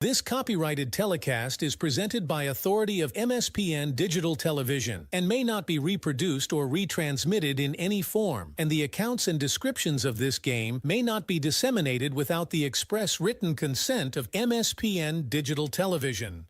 This copyrighted telecast is presented by authority of MSPN Digital Television and may not be reproduced or retransmitted in any form, and the accounts and descriptions of this game may not be disseminated without the express written consent of MSPN Digital Television.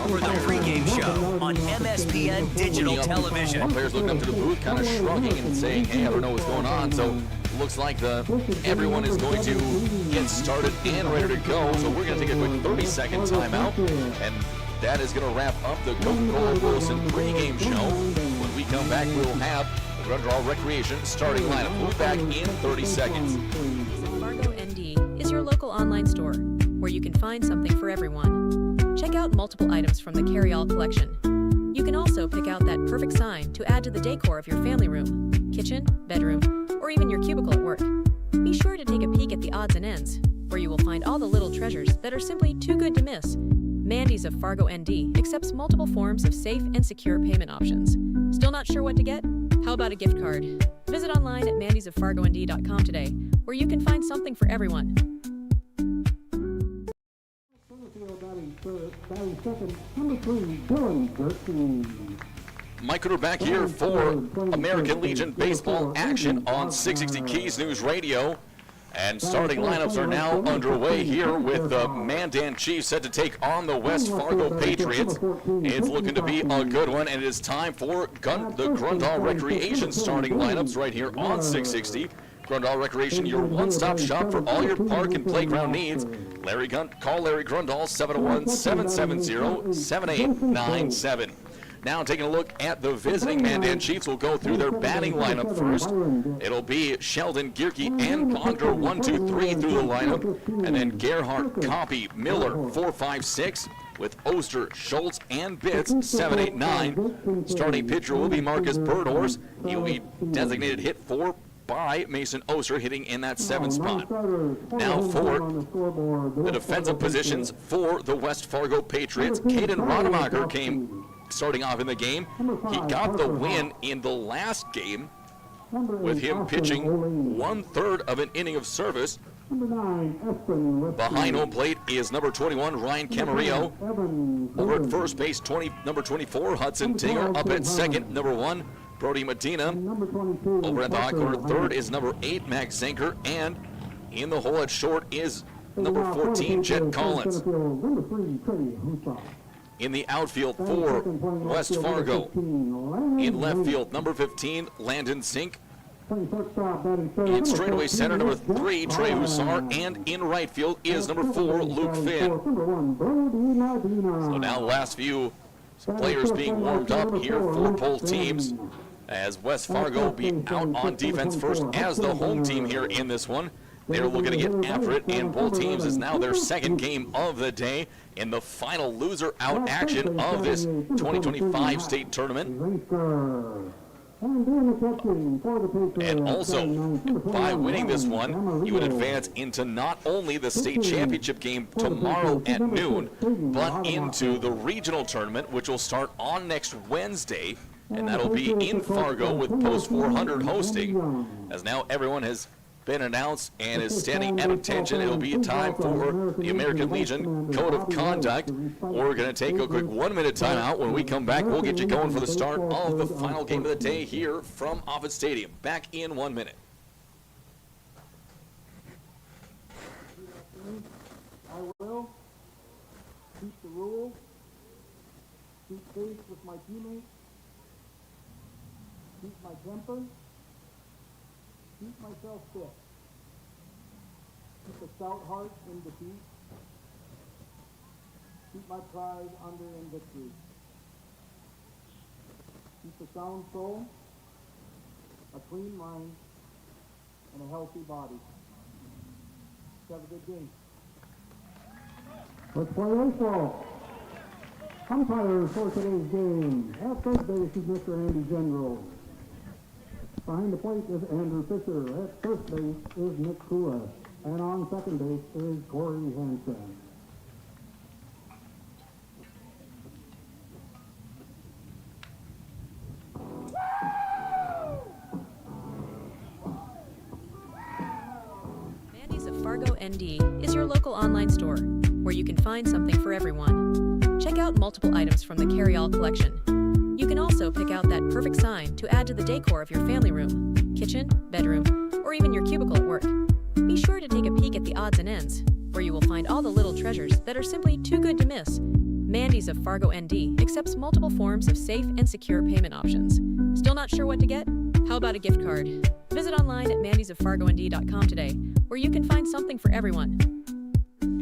For the pregame show on MSPN Digital Television. Players looking up to the booth, kind of shrugging and saying, hey, I don't know what's going on. So looks like everyone is going to get started and ready to go. So we're going to take a quick 30-second timeout. And that is going to wrap up the Coca-Cola Williston pregame show. When we come back, we'll have the Run Draw Recreation starting lineup. We'll be back in 30 seconds. Fargo ND is your local online store where you can find something for everyone. Check out multiple items from the carry-all collection. You can also pick out that perfect sign to add to the decor of your family room, kitchen, bedroom, or even your cubicle at work. Be sure to take a peek at the odds and ends, where you will find all the little treasures that are simply too good to miss. Mandy's of Fargo ND accepts multiple forms of safe and secure payment options. Still not sure what to get? How about a gift card? Visit online at mandysoffargond.com today, where you can find something for everyone. Mike Cooter back here for American Legion baseball action on 660 Keys News Radio. And starting lineups are now underway here with the Mandan Chiefs set to take on the West Fargo Patriots. It's looking to be a good one, and it is time for the Grundall Recreation starting lineups right here on 660. Grundall Recreation, your one-stop shop for all your park and playground needs. Call Larry Grundall, 701-770-7897. Now taking a look at the visiting Mandan Chiefs. We'll go through their batting lineup first. It'll be Sheldon, Gierke, and Bogner 1, 2, 3 through the lineup. And then Gerhardt, Copy, Miller 4, 5, 6. With Oster, Schultz, and Bitts 7, 8, 9. Starting pitcher will be Marcus Birdhorse. He will be designated hit 4 by Mason Oster, hitting in that 7th spot. Now for the defensive positions for the West Fargo Patriots, Caden Rodemacher came starting off in the game. He got the win in the last game with him pitching 1/3 of an inning of service. Behind home plate is number 21, Ryan Camarillo. Over at first base, number 24, Hudson Tinger. Up at second, number 1, Brody Medina. Over at the hot corner, third is number 8, Max Zenker. And in the hole at short is number 14, Jet Collins. In the outfield for West Fargo. In left field, number 15, Landon Zink. In straightaway center, number 3, Trey Hussar. And in right field is number 4, Luke Finn. So now last few players being warmed up here for both teams, as West Fargo will be out on defense first as the home team here in this one. They're looking to get after it, and both teams is now their second game of the day in the final loser-out action of this 2025 state tournament. And also, by winning this one, you would advance into not only the state championship game tomorrow at noon, but into the regional tournament, which will start on next Wednesday, and that'll be in Fargo with Post 400 hosting, as now everyone has been announced and is standing at attention. It'll be time for the American Legion Code of Conduct. We're going to take a quick 1-minute timeout. When we come back, we'll get you going for the start of the final game of the day here from Offutt Stadium. Back in 1 minute. I will keep the rules, keep faith with my teammates, keep my temper, keep myself fit. Keep a stout heart in defeat. keep my pride under in victory. Keep a sound soul, a clean mind, and a healthy body. Have a good game. Let's play baseball. Umpires for today's game. At third base is Mr. Andy General. Behind the plate is Andrew Fisher. At first base is Nick Kua. And on second base is Corey Hansen. Mandy's of Fargo, ND is your local online store where you can find something for everyone. Check out multiple items from the carry-all collection. You can also pick out that perfect sign to add to the decor of your family room, kitchen, bedroom, or even your cubicle at work. Be sure to take a peek at the odds and ends, where you will find all the little treasures that are simply too good to miss. Mandy's of Fargo, ND accepts multiple forms of safe and secure payment options. Still not sure what to get? How about a gift card? Visit online at mandysoffargond.com today, where you can find something for everyone.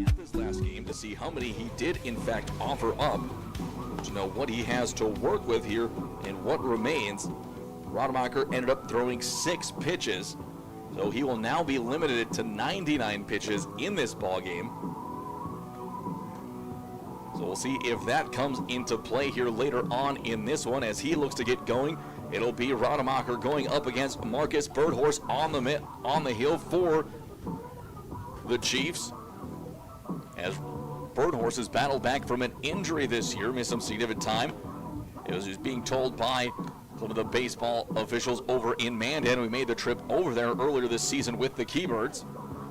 At this last game to see how many he did in fact offer up, to know what he has to work with here and what remains. Rademacher ended up throwing 6 pitches, so he will now be limited to 99 pitches in this ball game. So we'll see if that comes into play here later on in this one as he looks to get going. It'll be Rademacher going up against Marcus Birdhorse on the hill for the Chiefs, as Birdhorse has battled back from an injury this year, missed some significant time. It was just being told by some of the baseball officials over in Mandan. We made the trip over there earlier this season with the Keybirds.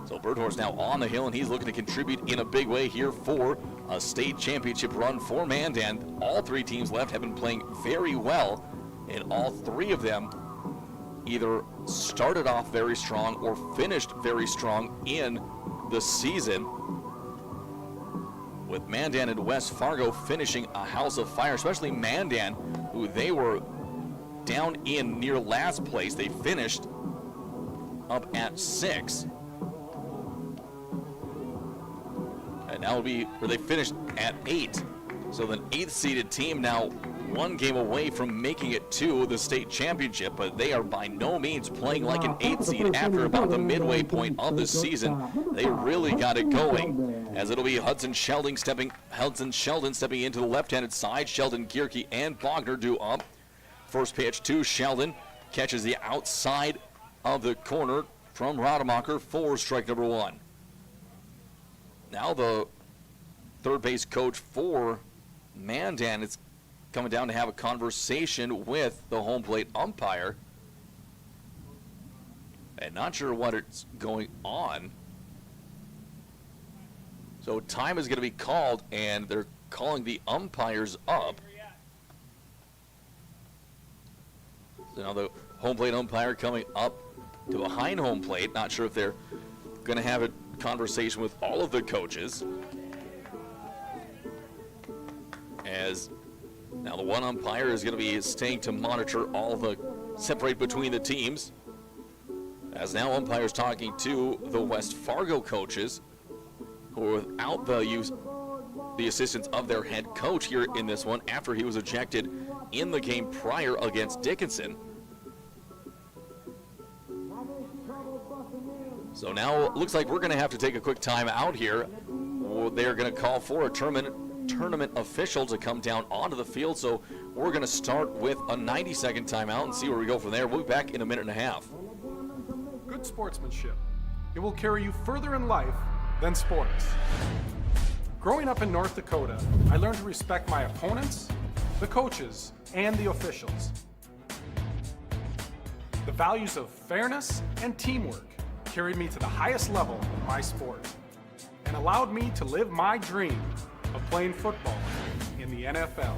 So Birdhorse now on the hill, and he's looking to contribute in a big way here for a state championship run for Mandan. All 3 teams left have been playing very well, and all 3 of them either started off very strong or finished very strong in the season, with Mandan and West Fargo finishing a house of fire, especially Mandan, who they were down in near last place. They finished up at 6. And now it'll be, or they finished at 8. So the 8th seeded team now 1 game away from making it to the state championship, but they are by no means playing like an 8th seed after about the midway point of the season. They really got it going, as it'll be Hudson Sheldon stepping into the left-handed side. Sheldon, Gierke, and Bogner do up. First pitch to Sheldon, catches the outside of the corner from Rademacher for strike number 1. Now the third base coach for Mandan is coming down to have a conversation with the home plate umpire. And not sure what it's going on. So time is going to be called, and they're calling the umpires up. So now the home plate umpire coming up to behind home plate. Not sure if they're going to have a conversation with all of the coaches, as now the one umpire is going to be staying to monitor all the separate between the teams, as now umpires talking to the West Fargo coaches, who are without the assistance of their head coach here in this one after he was ejected in the game prior against Dickinson. So now it looks like we're going to have to take a quick time out here. They're going to call for a tournament official to come down onto the field. So we're going to start with a 90-second timeout and see where we go from there. We'll be back in a minute and a half. Good sportsmanship. It will carry you further in life than sports. Growing up in North Dakota, I learned to respect my opponents, the coaches, and the officials. The values of fairness and teamwork carried me to the highest level in my sport and allowed me to live my dream of playing football in the NFL.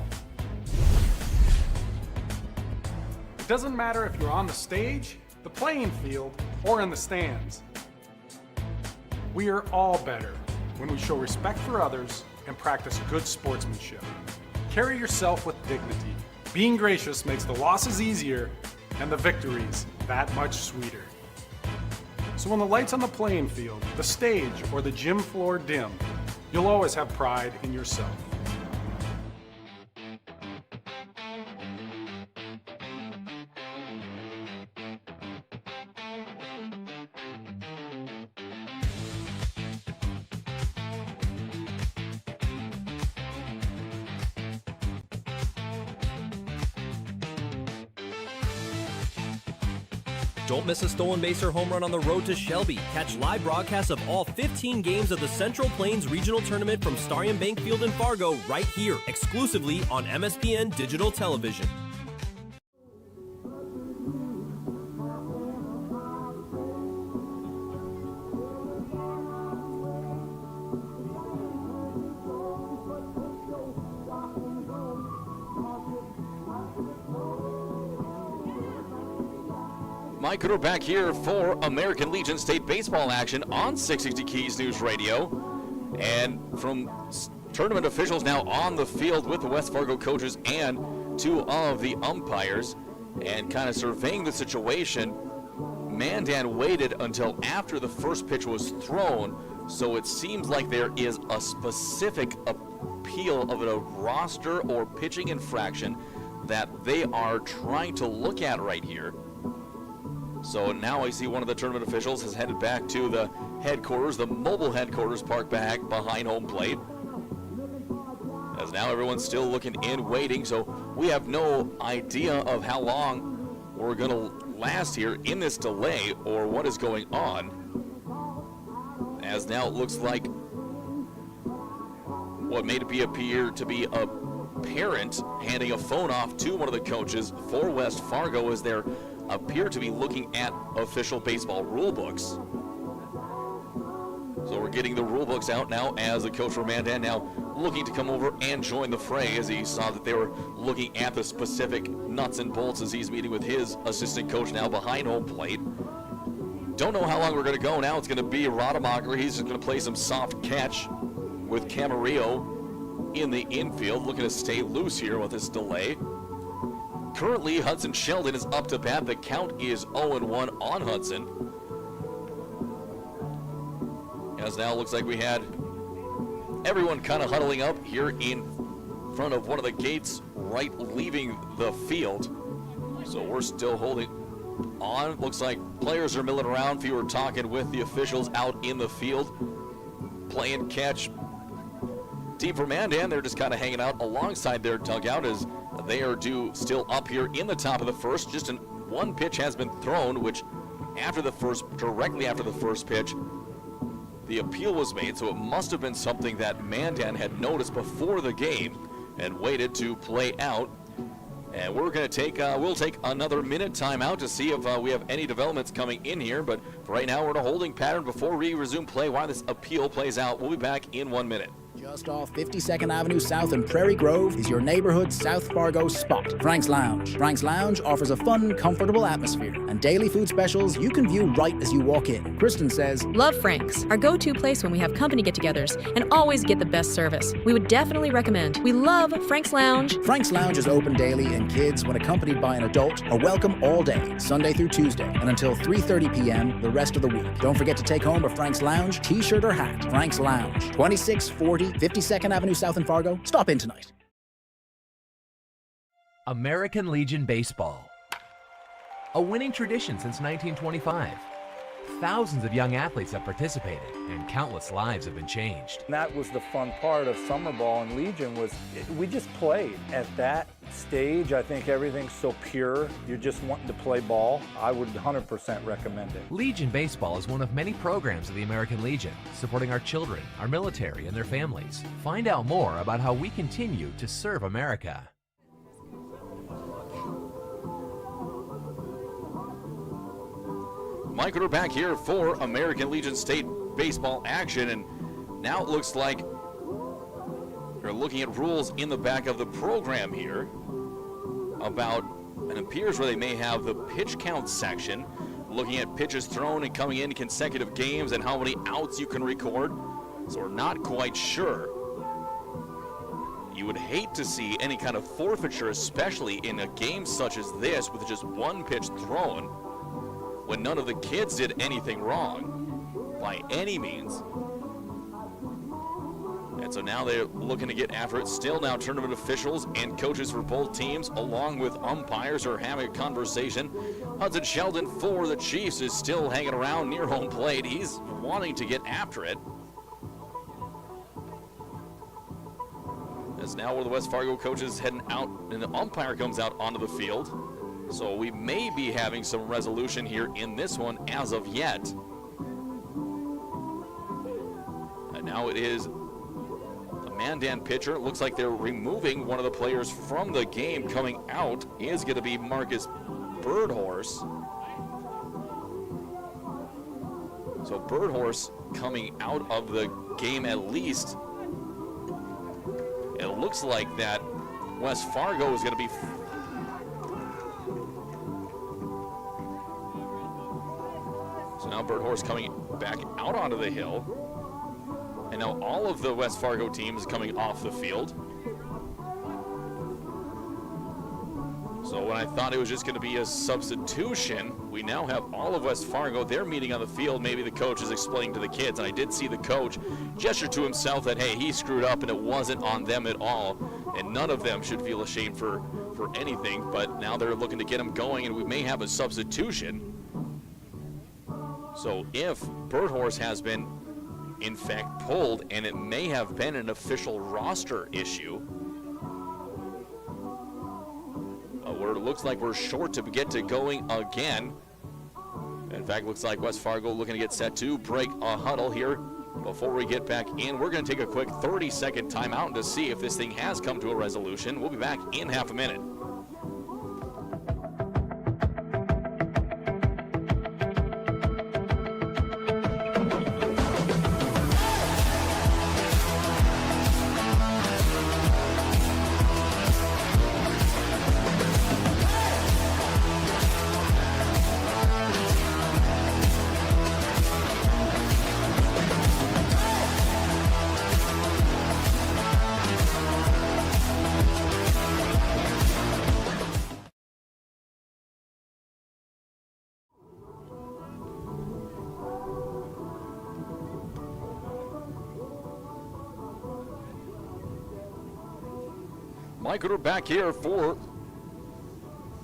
It doesn't matter if you're on the stage, the playing field, or in the stands. We are all better when we show respect for others and practice good sportsmanship. Carry yourself with dignity. Being gracious makes the losses easier and the victories that much sweeter. So when the lights on the playing field, the stage, or the gym floor dim, you'll always have pride in yourself. Don't miss a stolen base or home run on the road to Shelby. Catch live broadcasts of all 15 games of the Central Plains Regional Tournament from Starion Bank Field in Fargo right here, exclusively on MSPN Digital Television. Mike Cooter back here for American Legion State baseball action on 660 Keys News Radio. And from tournament officials now on the field with the West Fargo coaches and two of the umpires and kind of surveying the situation. Mandan waited until after the first pitch was thrown, so it seems like there is a specific appeal of a roster or pitching infraction that they are trying to look at right here. So now I see one of the tournament officials has headed back to the headquarters, the mobile headquarters parked back behind home plate. As now everyone's still looking in, waiting, so we have no idea of how long we're going to last here in this delay or what is going on. As now it looks like what may appear to be a parent handing a phone off to one of the coaches for West Fargo as they're appear to be looking at official baseball rule books. So we're getting the rule books out now as the coach for Mandan now looking to come over and join the fray as he saw that they were looking at the specific nuts and bolts as he's meeting with his assistant coach now behind home plate. Don't know how long we're going to go now. It's going to be Rademacher. He's just going to play some soft catch with Camarillo in the infield, looking to stay loose here with this delay. Currently, Hudson Sheldon is up to bat. The count is 0-1 on Hudson. As now looks like we had everyone kind of huddling up here in front of one of the gates right leaving the field. So we're still holding on. Looks like players are milling around. Few are talking with the officials out in the field. Playing catch. Team for Mandan, they're just kind of hanging out alongside their dugout as they are due still up here in the top of the first. Just one pitch has been thrown, which directly after the first pitch, the appeal was made, so it must have been something that Mandan had noticed before the game and waited to play out. And we're going to we'll take another minute timeout to see if we have any developments coming in here. But for right now, we're in a holding pattern before we resume play while this appeal plays out. We'll be back in 1 minute. Just off 52nd Avenue South in Prairie Grove is your neighborhood South Fargo spot, Frank's Lounge. Frank's Lounge offers a fun, comfortable atmosphere and daily food specials you can view right as you walk in. Kristen says, Love Frank's, our go-to place when we have company get-togethers, and always get the best service. We would definitely recommend. We love Frank's Lounge. Frank's Lounge is open daily, and kids, when accompanied by an adult, are welcome all day, Sunday through Tuesday, and until 3:30 p.m. the rest of the week. Don't forget to take home a Frank's Lounge t-shirt or hat. Frank's Lounge, 2640 52nd Avenue South in Fargo. Stop in tonight. American Legion Baseball. A winning tradition since 1925. Thousands of young athletes have participated, and countless lives have been changed. That was the fun part of summer ball and Legion was we just played. At that stage, I think everything's so pure. You're just wanting to play ball. I would 100% recommend it. Legion Baseball is one of many programs of the American Legion, supporting our children, our military, and their families. Find out more about how we continue to serve America. Mike, we're back here for American Legion State baseball action, and now it looks like they're looking at rules in the back of the program here about, it appears where they may have the pitch count section, looking at pitches thrown and coming in consecutive games and how many outs you can record. So we're not quite sure. You would hate to see any kind of forfeiture, especially in a game such as this with just one pitch thrown, when none of the kids did anything wrong by any means. And so now they're looking to get after it. Still now tournament officials and coaches for both teams along with umpires are having a conversation. Hudson Sheldon for the Chiefs is still hanging around near home plate. He's wanting to get after it. As now where the West Fargo coach is heading out and the umpire comes out onto the field. So we may be having some resolution here in this one as of yet. And now it is the Mandan pitcher. It looks like they're removing one of the players from the game. Coming out is going to be Marcus Birdhorse. So Birdhorse coming out of the game at least. It looks like that West Fargo is going to be so now Birdhorse coming back out onto the hill. And now all of the West Fargo teams coming off the field. So when I thought it was just going to be a substitution, we now have all of West Fargo. They're meeting on the field. Maybe the coach is explaining to the kids. And I did see the coach gesture to himself that, hey, he screwed up and it wasn't on them at all. And none of them should feel ashamed for anything. But now they're looking to get him going, and we may have a substitution. So if Birdhorse has been, in fact, pulled, and it may have been an official roster issue, where it looks like we're short to get to going again. In fact, looks like West Fargo looking to get set to break a huddle here before we get back in. We're going to take a quick 30-second timeout to see if this thing has come to a resolution. We'll be back in half a minute. Mike, we're back here for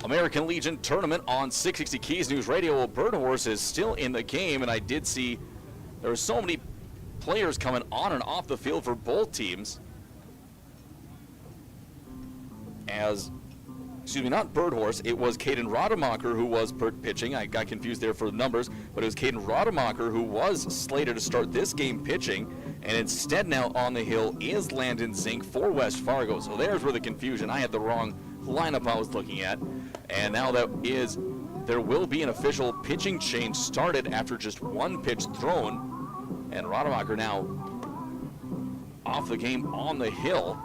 American Legion Tournament on 660 Keys News Radio. Well, Birdhorse is still in the game, and I did see there were so many players coming on and off the field for both teams. Not Birdhorse, it was Caden Rademacher who was pitching. I got confused there for the numbers, but it was Caden Rademacher who was slated to start this game pitching, and instead now on the hill is Landon Zink for West Fargo. So there's where the confusion. I had the wrong lineup I was looking at, and now there will be an official pitching change started after just one pitch thrown, and Rademacher now off the game on the hill.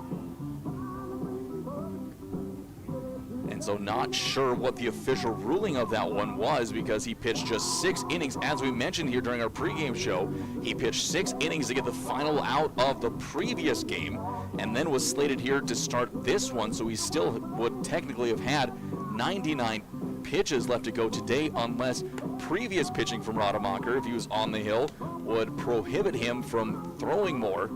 And so not sure what the official ruling of that one was, because he pitched just 6 innings. As we mentioned here during our pregame show, he pitched 6 innings to get the final out of the previous game, and then was slated here to start this one. So he still would technically have had 99 pitches left to go today, unless previous pitching from Rademacher, if he was on the hill, would prohibit him from throwing more.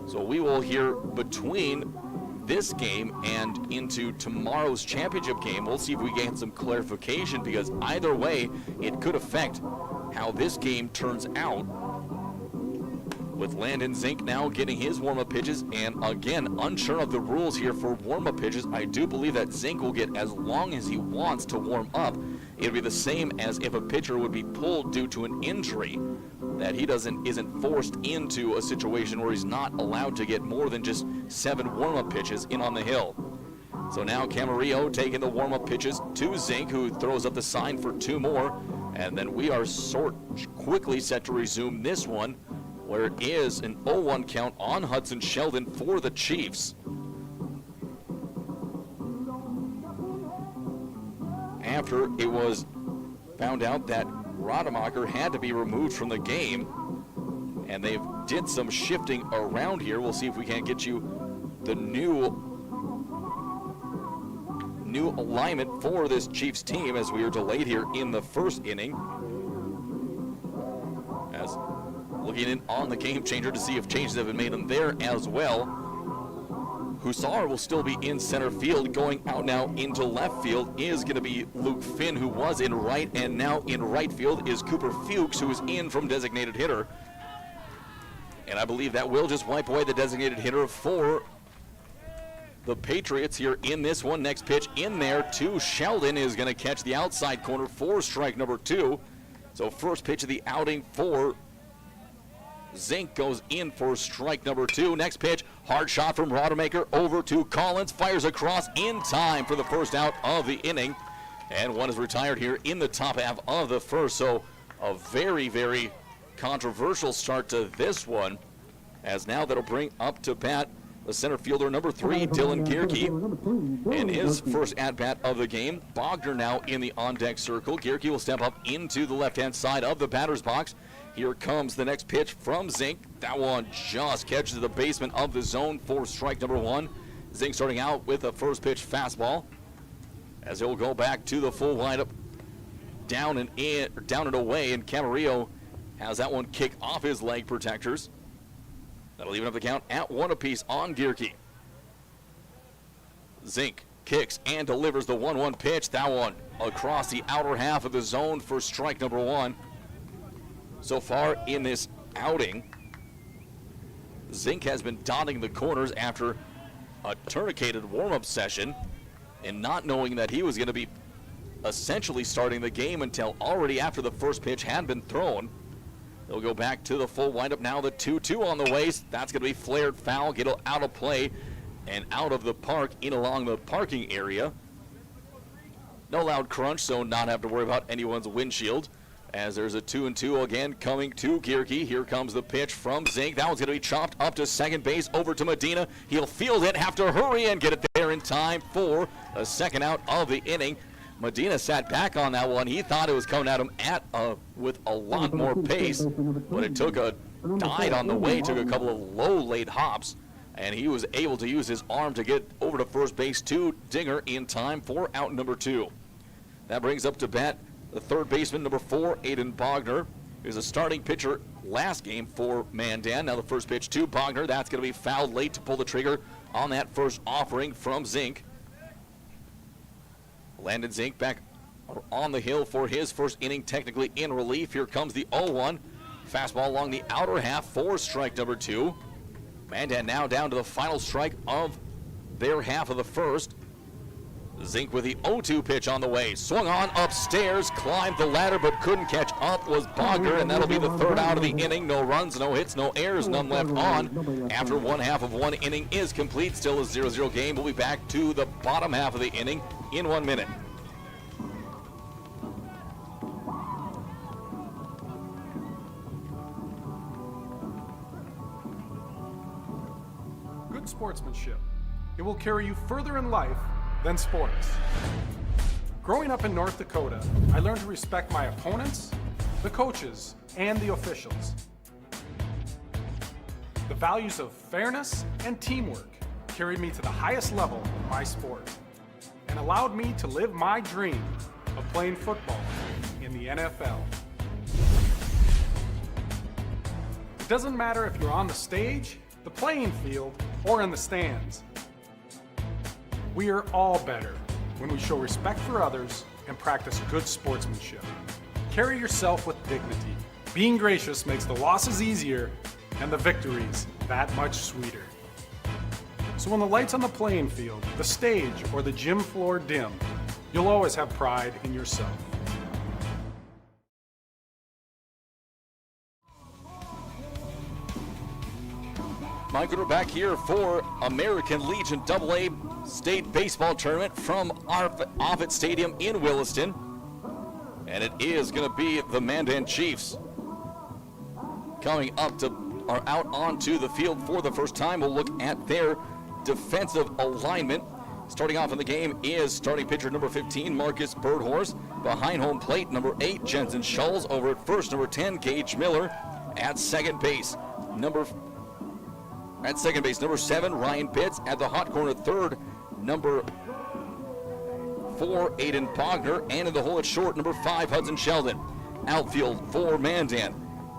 So we will hear between this game and into tomorrow's championship game, we'll see if we get some clarification, because either way it could affect how this game turns out, with Landon Zink now getting his warm-up pitches. And again, unsure of the rules here for warm-up pitches. I do believe that Zink will get as long as he wants to warm up. It'll be the same as if a pitcher would be pulled due to an injury, that he isn't forced into a situation where he's not allowed to get more than just 7 warm-up pitches in on the hill. So now Camarillo taking the warm-up pitches to Zink, who throws up the sign for 2 more. And then we are quickly set to resume this one, where it is an 0-1 count on Hudson Sheldon for the Chiefs. After it was found out that Rademacher had to be removed from the game, and they've did some shifting around here. We'll see if we can't get you the new alignment for this Chiefs team, as we are delayed here in the first inning. As looking in on the game changer to see if changes have been made in there as well. Hussar will still be in center field. Going out now into left field is going to be Luke Finn, who was in right, and now in right field is Cooper Fuchs, who is in from designated hitter. And I believe that will just wipe away the designated hitter for the Patriots here in this one. Next pitch in there to Sheldon is going to catch the outside corner for strike number 2. So first pitch of the outing for Zink goes in for strike number 2. Next pitch, hard shot from Rodemaker over to Collins. Fires across in time for the first out of the inning. And one is retired here in the top half of the first. So a very, very controversial start to this one, as now that'll bring up to bat the center fielder number 3, Dylan Gierke, in his first at-bat of the game. Bogner now in the on-deck circle. Gierke will step up into the left-hand side of the batter's box. Here comes the next pitch from Zink. That one just catches the basement of the zone for strike number 1. Zink starting out with a first pitch fastball, as he'll go back to the full lineup, down and away, and Camarillo has that one kick off his leg protectors. That'll even up the count at 1 apiece on Gierke. Zink kicks and delivers the 1-1 pitch. That one across the outer half of the zone for strike number 1. So far in this outing, Zink has been dotting the corners after a tourniqueted warm-up session and not knowing that he was going to be essentially starting the game until already after the first pitch had been thrown. They'll go back to the full windup now. The 2-2 on the way. That's going to be flared foul. Get out of play and out of the park in along the parking area. No loud crunch, so not have to worry about anyone's windshield. As there's a 2-2 again coming to Gierke. Here comes the pitch from Zink. That one's going to be chopped up to second base over to Medina. He'll field it, have to hurry and get it there in time for a second out of the inning. Medina sat back on that one. He thought it was coming at him with a lot more pace, but it took a dive on the way, took a couple of low late hops, and he was able to use his arm to get over to first base to Dinger in time for out number 2. That brings up to bat the third baseman, number 4, Aiden Bogner, who's a starting pitcher last game for Mandan. Now the first pitch to Bogner. That's going to be fouled late to pull the trigger on that first offering from Zink. Landon Zink back on the hill for his first inning, technically in relief. Here comes the 0-1. Fastball along the outer half for strike number 2. Mandan now down to the final strike of their half of the first. Zink with the 0-2 pitch on the way. Swung on upstairs, climbed the ladder, but couldn't catch up was Bogner, and that'll be the third out of the inning. No runs, no hits, no errors, none left on. After one half of one inning is complete, still a 0-0 game. We'll be back to the bottom half of the inning in 1 minute. Good sportsmanship. It will carry you further in life than sports. Growing up in North Dakota, I learned to respect my opponents, the coaches, and the officials. The values of fairness and teamwork carried me to the highest level of my sport and allowed me to live my dream of playing football in the NFL. It doesn't matter if you're on the stage, the playing field, or in the stands. We are all better when we show respect for others and practice good sportsmanship. Carry yourself with dignity. Being gracious makes the losses easier and the victories that much sweeter. So when the lights on the playing field, the stage, or the gym floor dim, you'll always have pride in yourself. Mike, we're back here for American Legion AA State Baseball Tournament from Offutt Stadium in Williston. And it is going to be the Mandan Chiefs coming up out onto the field for the first time. We'll look at their defensive alignment. Starting off in the game is starting pitcher number 15, Marcus Birdhorse. Behind home plate, number 8, Jensen Schulz. Over at first, number 10, Gage Miller. At second base, number 7, Ryan Pitts. At the hot corner, third, number 4, Aiden Bogner. And in the hole at short, number 5, Hudson Sheldon. Outfield for Mandan.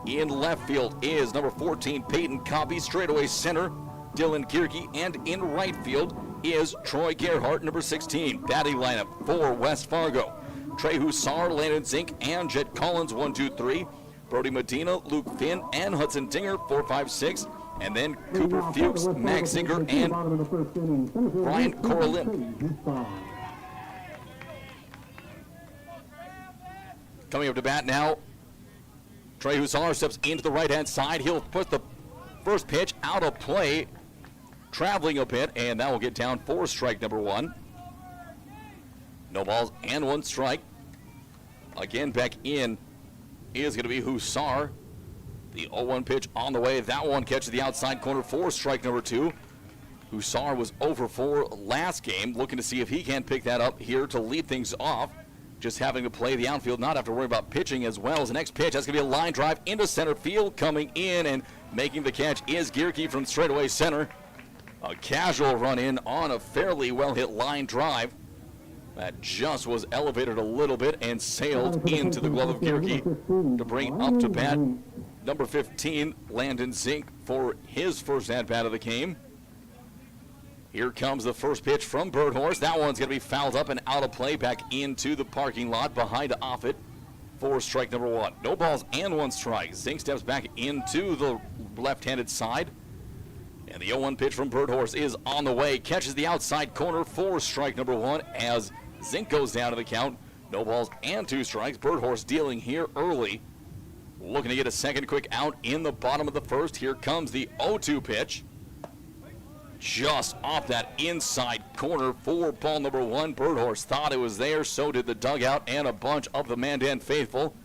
In left field is number 14, Peyton Coppy. Straightaway center, Dylan Gierke. And in right field is Troy Gerhart, number 16. Batting lineup for West Fargo: Trey Hussar, Landon Zink, and Jet Collins, 1, 2, 3. Brody Medina, Luke Finn, and Hudson Dinger, 4, 5, 6. And then Cooper Fuchs, Max Zinger, and Brian Corlin. Coming up to bat now, Trey Hussar steps into the right-hand side. He'll put the first pitch out of play, traveling a bit, and that will get down for strike number one. No balls and one strike. Again, back in is going to be Hussar. The 0-1 pitch on the way. That one catches the outside corner for strike number two. Hussar was over 4 last game, looking to see if he can pick that up here to lead things off. Just having to play the outfield, not have to worry about pitching as well. As the next pitch, that's going to be a line drive into center field. Coming in and making the catch is Gierke from straightaway center. A casual run in on a fairly well-hit line drive. That just was elevated a little bit and sailed into the glove of Gierke to bring up to bat number 15, Landon Zink, for his first at-bat of the game. Here comes the first pitch from Birdhorse. That one's going to be fouled up and out of play back into the parking lot behind Offit for strike number one. No balls and one strike. Zink steps back into the left-handed side. And the 0-1 pitch from Birdhorse is on the way. Catches the outside corner for strike number one as Zink goes down to the count. No balls and 2 strikes. Birdhorse dealing here early. Looking to get a second quick out in the bottom of the first. Here comes the 0-2 pitch. Just off that inside corner for ball number one. Birdhorse thought it was there, so did the dugout and a bunch of the Mandan faithful.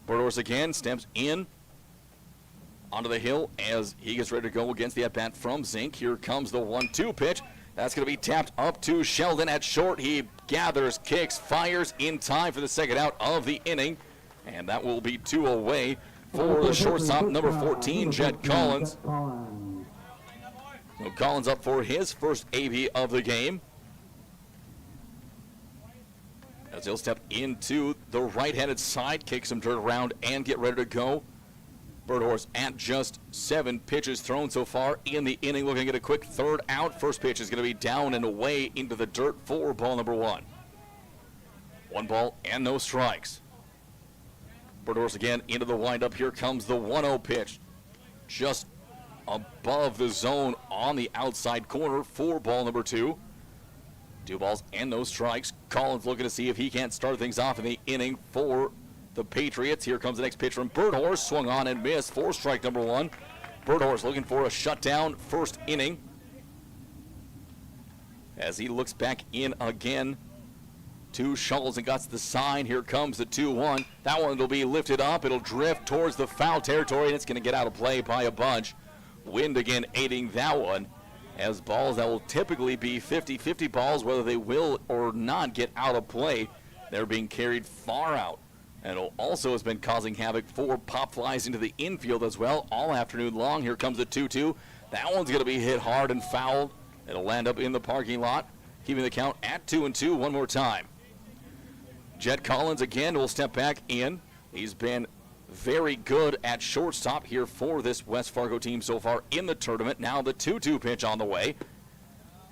Birdhorse again steps in onto the hill as he gets ready to go against the at-bat from Zink. Here comes the 1-2 pitch. That's going to be tapped up to Sheldon at short. He gathers, kicks, fires in time for the second out of the inning. And that will be 2 away for the shortstop, number 14, Jed Collins. So Collins up for his first AB of the game. As he'll step into the right-handed side, kick some dirt around, and get ready to go. Birdhorse at just 7 pitches thrown so far in the inning, looking at a quick third out. First pitch is going to be down and away into the dirt for ball number one. 1 ball and no strikes. Birdhorse again into the windup. Here comes the 1-0 pitch. Just above the zone on the outside corner for ball number two. 2 balls and no strikes. Collins looking to see if he can't start things off in the inning for the Patriots. Here comes the next pitch from Birdhorse. Swung on and missed for strike number one. Birdhorse looking for a shutdown first inning. As he looks back in again to Schultz and got the sign. Here comes the 2-1. That one will be lifted up. It'll drift towards the foul territory, and it's going to get out of play by a bunch. Wind again aiding that one, as balls that will typically be 50-50 balls, whether they will or not get out of play, they're being carried far out. And it also has been causing havoc for pop flies into the infield as well all afternoon long. Here comes the 2-2. That one's going to be hit hard and fouled. It'll land up in the parking lot, keeping the count at 2-2 one more time. Jed Collins again will step back in. He's been very good at shortstop here for this West Fargo team so far in the tournament. Now the 2-2 pitch on the way.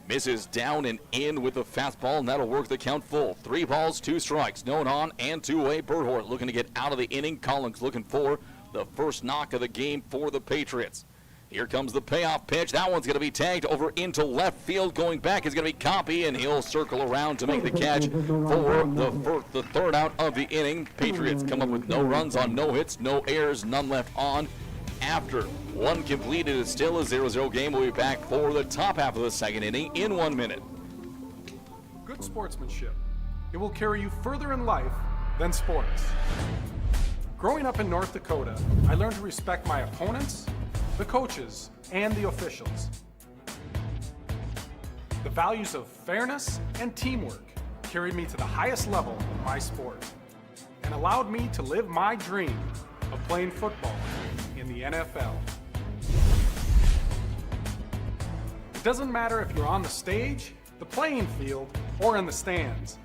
Misses down and in with the fastball, and that'll work the count full. 3 balls, 2 strikes. No on and 2 away. Birdhorse looking to get out of the inning. Collins looking for the first knock of the game for the Patriots. Here comes the payoff pitch. That one's going to be tagged over into left field. Going back is going to be Copy, and he'll circle around to make the catch for the third out of the inning. Patriots come up with no runs on no hits, no errors, none left on. After 1 completed, it's still a 0-0 game. We'll be back for the top half of the second inning in 1 minute. Good sportsmanship. It will carry you further in life than sports. Growing up in North Dakota, I learned to respect my opponents, the coaches, and the officials. The values of fairness and teamwork carried me to the highest level in my sport and allowed me to live my dream of playing football in the NFL. It doesn't matter if you're on the stage, the playing field, or in the stands.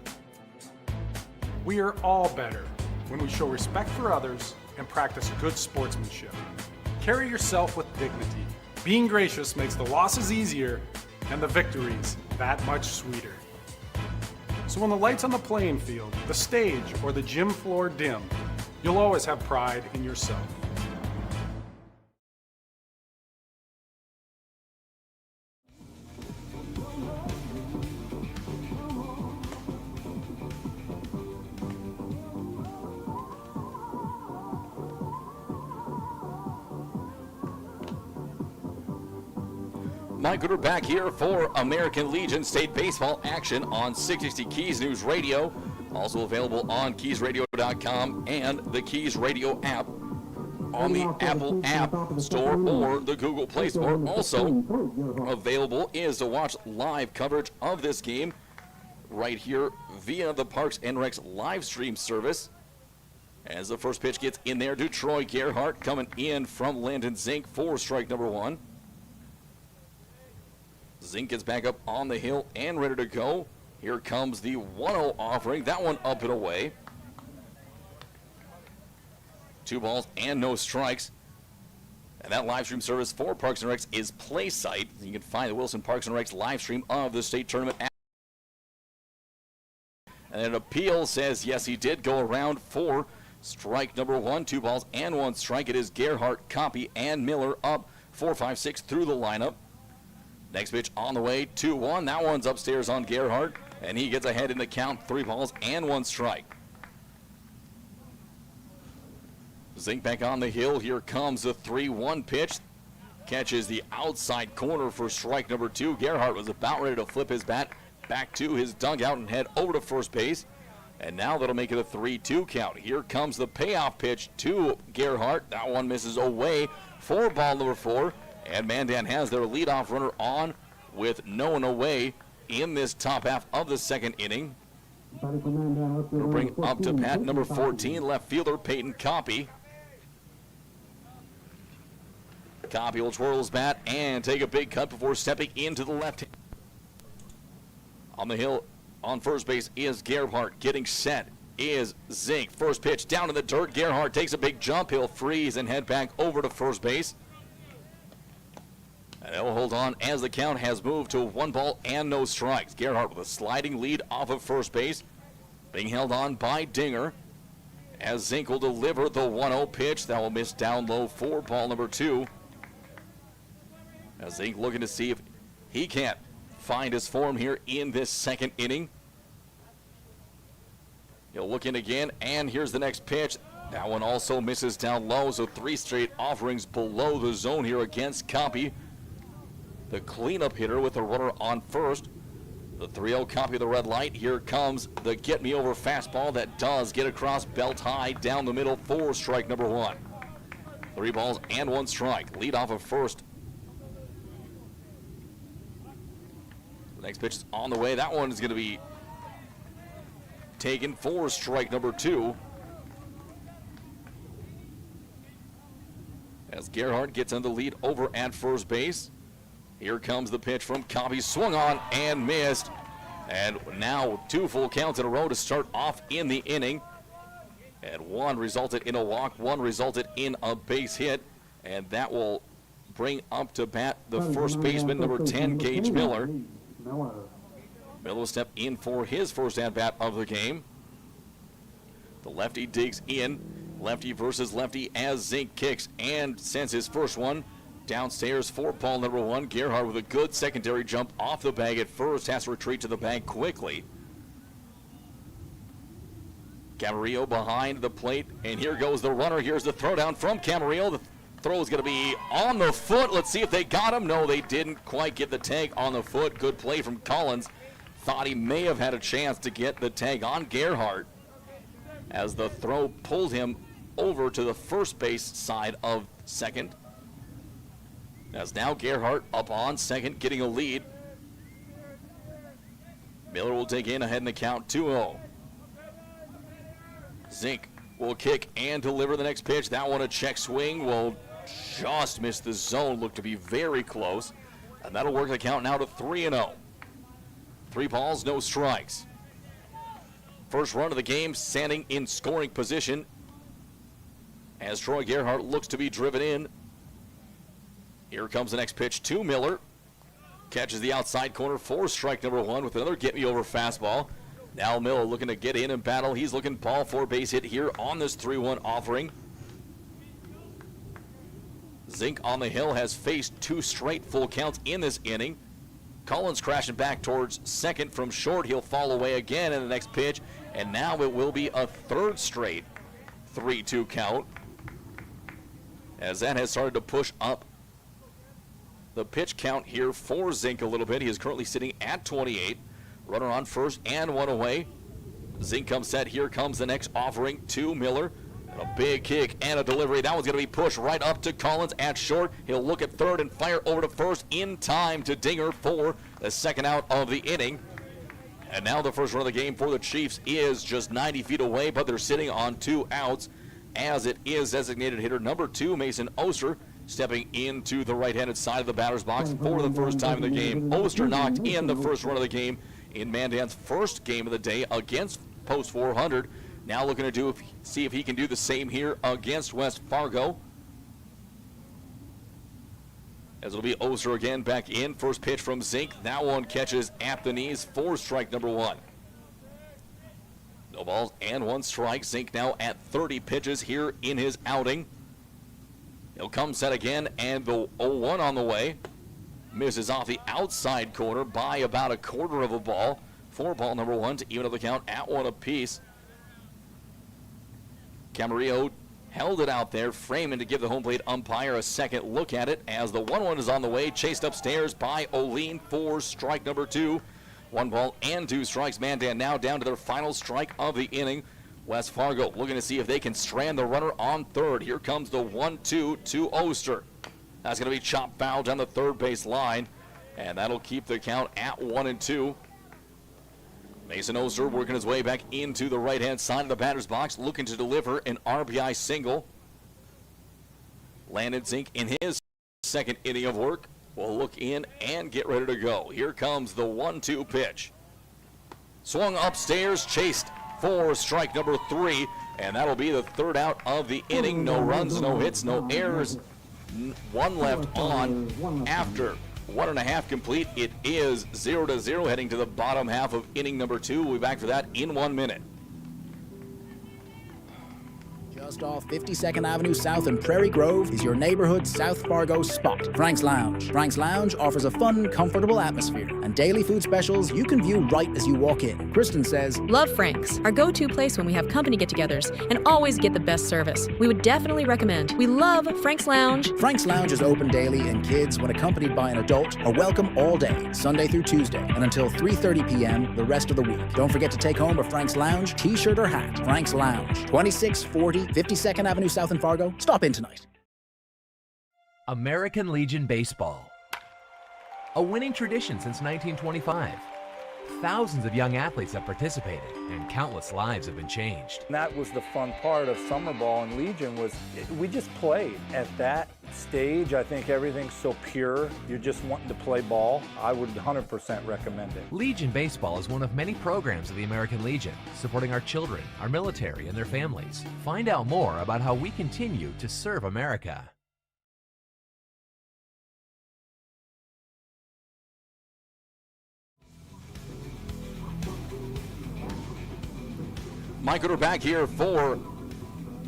We are all better when we show respect for others and practice good sportsmanship. Carry yourself with dignity. Being gracious makes the losses easier and the victories that much sweeter. So when the lights on the playing field, the stage, or the gym floor dim, you'll always have pride in yourself. Mike Gooder back here for American Legion State Baseball action on 660 Keys News Radio. Also available on keysradio.com and the Keys Radio app on the Apple App Store or the Google Play Store. Also available is to watch live coverage of this game right here via the Parks and Recs live stream service. As the first pitch gets in there to Troy Gerhardt, coming in from Landon Zink for strike number one. Zink gets back up on the hill and ready to go. Here comes the 1-0 offering. That one up and away. 2 balls and no strikes. And that live stream service for Parks and Recs is PlaySite. You can find the Williston Parks and Recs live stream of the state tournament. And an appeal says, yes, he did go around for strike number one. 2 balls and 1 strike. It is Gerhardt, Copy, and Miller up 4-5-6 through the lineup. Next pitch on the way, 2-1. That one's upstairs on Gerhardt, and he gets ahead in the count. 3 balls and 1 strike. Zink back on the hill. Here comes the 3-1 pitch. Catches the outside corner for strike number 2. Gerhardt was about ready to flip his bat back to his dugout and head over to first base. And now that'll make it a 3-2 count. Here comes the payoff pitch to Gerhardt. That one misses away for ball number 4. And Mandan has their leadoff runner on with no one away in this top half of the second inning. We'll bring up to bat number 14, left fielder Peyton Copy. Copy will twirl his bat and take a big cut before stepping into the left. On the hill on first base is Gerhardt. Getting set is Zink. First pitch down in the dirt. Gerhardt takes a big jump. He'll freeze and head back over to first base. And he'll hold on as the count has moved to 1 ball and no strikes. Gerhardt with a sliding lead off of first base. Being held on by Dinger. As Zink will deliver the 1-0 pitch. That will miss down low for ball number 2. As Zink looking to see if he can't find his form here in this second inning. He'll look in again, and here's the next pitch. That one also misses down low, so 3 straight offerings below the zone here against Copy. The cleanup hitter with a runner on first. The 3-0 Copy the red light. Here comes the get-me-over fastball that does get across belt high down the middle for strike number 1. 3 balls and 1 strike. Lead off of first. The next pitch is on the way. That one is going to be taken for strike number 2. As Gerhardt gets in the lead over at first base. Here comes the pitch from Copy, swung on and missed. And now 2 full counts in a row to start off in the inning. And 1 resulted in a walk, 1 resulted in a base hit. And that will bring up to bat the first baseman, number 10, Gage Miller. Miller will step in for his first at-bat of the game. The lefty digs in. Lefty versus lefty as Zink kicks and sends his first one downstairs for ball number 1. Gerhardt with a good secondary jump off the bag at first. Has to retreat to the bag quickly. Camarillo behind the plate. And here goes the runner. Here's the throwdown from Camarillo. The throw is going to be on the foot. Let's see if they got him. No, they didn't quite get the tag on the foot. Good play from Collins. Thought he may have had a chance to get the tag on Gerhardt as the throw pulled him over to the first base side of second. As now Gerhardt up on second, getting a lead. Miller will take in ahead in the count, 2-0. Zink will kick and deliver the next pitch. That one a check swing will just miss the zone. Looked to be very close. And that'll work the count now to 3-0. 3 balls, no strikes. First run of the game, standing in scoring position as Troy Gerhardt looks to be driven in. Here comes the next pitch to Miller. Catches the outside corner for strike number 1 with another get-me-over fastball. Now Miller looking to get in and battle. He's looking ball for base hit here on this 3-1 offering. Zink on the hill has faced 2 straight full counts in this inning. Collins crashing back towards second from short. He'll fall away again in the next pitch. And now it will be a 3rd straight 3-2 count, as that has started to push up the pitch count here for Zink a little bit. He is currently sitting at 28. Runner on first and one away. Zink comes set. Here comes the next offering to Miller. And a big kick and a delivery. That one's going to be pushed right up to Collins at short. He'll look at third and fire over to first in time to Dinger for the second out of the inning. And now the first run of the game for the Chiefs is just 90 feet away, but they're sitting on 2 outs as it is designated hitter number 2, Mason Oster, stepping into the right-handed side of the batter's box for the first time in the game. Oster knocked in the first run of the game in Mandan's first game of the day against Post 400. Now looking to see if he can do the same here against West Fargo. As it'll be Oster again back in. First pitch from Zink. That one catches at the knees for strike number 1. No balls and 1 strike. Zink now at 30 pitches here in his outing. He'll come set again, and the 0-1 on the way. Misses off the outside corner by about a quarter of a ball. For ball number 1 to even up the count at 1 apiece. Camarillo held it out there, framing to give the home plate umpire a second look at it as the 1-1 is on the way, chased upstairs by O'Lean for strike number 2. 1 ball and 2 strikes. Mandan now down to their final strike of the inning. West Fargo looking to see if they can strand the runner on third. Here comes the 1-2 to Oster. That's going to be chopped foul down the third base line, and that'll keep the count at 1-2. Mason Oster working his way back into the right-hand side of the batter's box, looking to deliver an RBI single. Landon Zink in his second inning of work will look in and get ready to go. Here comes the 1-2 pitch. Swung upstairs, chased for strike number 3, and that'll be the third out of the inning. No runs, no hits, no errors. 1 left on after 1.5 complete. It is 0-0 heading to the bottom half of inning number 2. We'll be back for that in 1 minute. Just off 52nd Avenue South in Prairie Grove is your neighborhood South Fargo spot, Frank's Lounge. Frank's Lounge offers a fun, comfortable atmosphere and daily food specials you can view right as you walk in. Kristen says, Love Frank's, our go-to place when we have company get-togethers, and always get the best service. We would definitely recommend. We love Frank's Lounge. Frank's Lounge is open daily, and kids, when accompanied by an adult, are welcome all day, Sunday through Tuesday, and until 3:30 p.m. the rest of the week. Don't forget to take home a Frank's Lounge t-shirt or hat. Frank's Lounge, 2640 52nd Avenue South in Fargo. Stop in tonight. American Legion Baseball. A winning tradition since 1925. Thousands of young athletes have participated, and countless lives have been changed. And that was the fun part of summer ball and Legion was we just played. At that stage, I think everything's so pure. You're just wanting to play ball. I would 100% recommend it. Legion Baseball is one of many programs of the American Legion, supporting our children, our military, and their families. Find out more about how we continue to serve America. Mike, we're back here for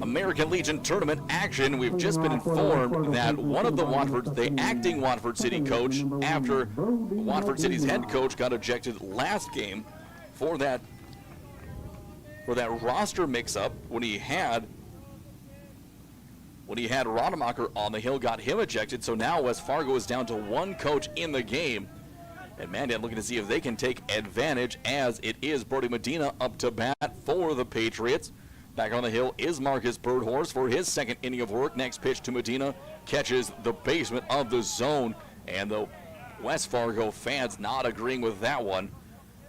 American Legion tournament action. We've just been informed that one of the acting Watford City coach, after Watford City's head coach got ejected last game for that roster mix-up when he had Rademacher on the hill, got him ejected. So now West Fargo is down to 1 coach in the game. And Mandan looking to see if they can take advantage, as it is Brody Medina up to bat for the Patriots. Back on the hill is Marcus Birdhorse for his second inning of work. Next pitch to Medina catches the basement of the zone, and the West Fargo fans not agreeing with that one,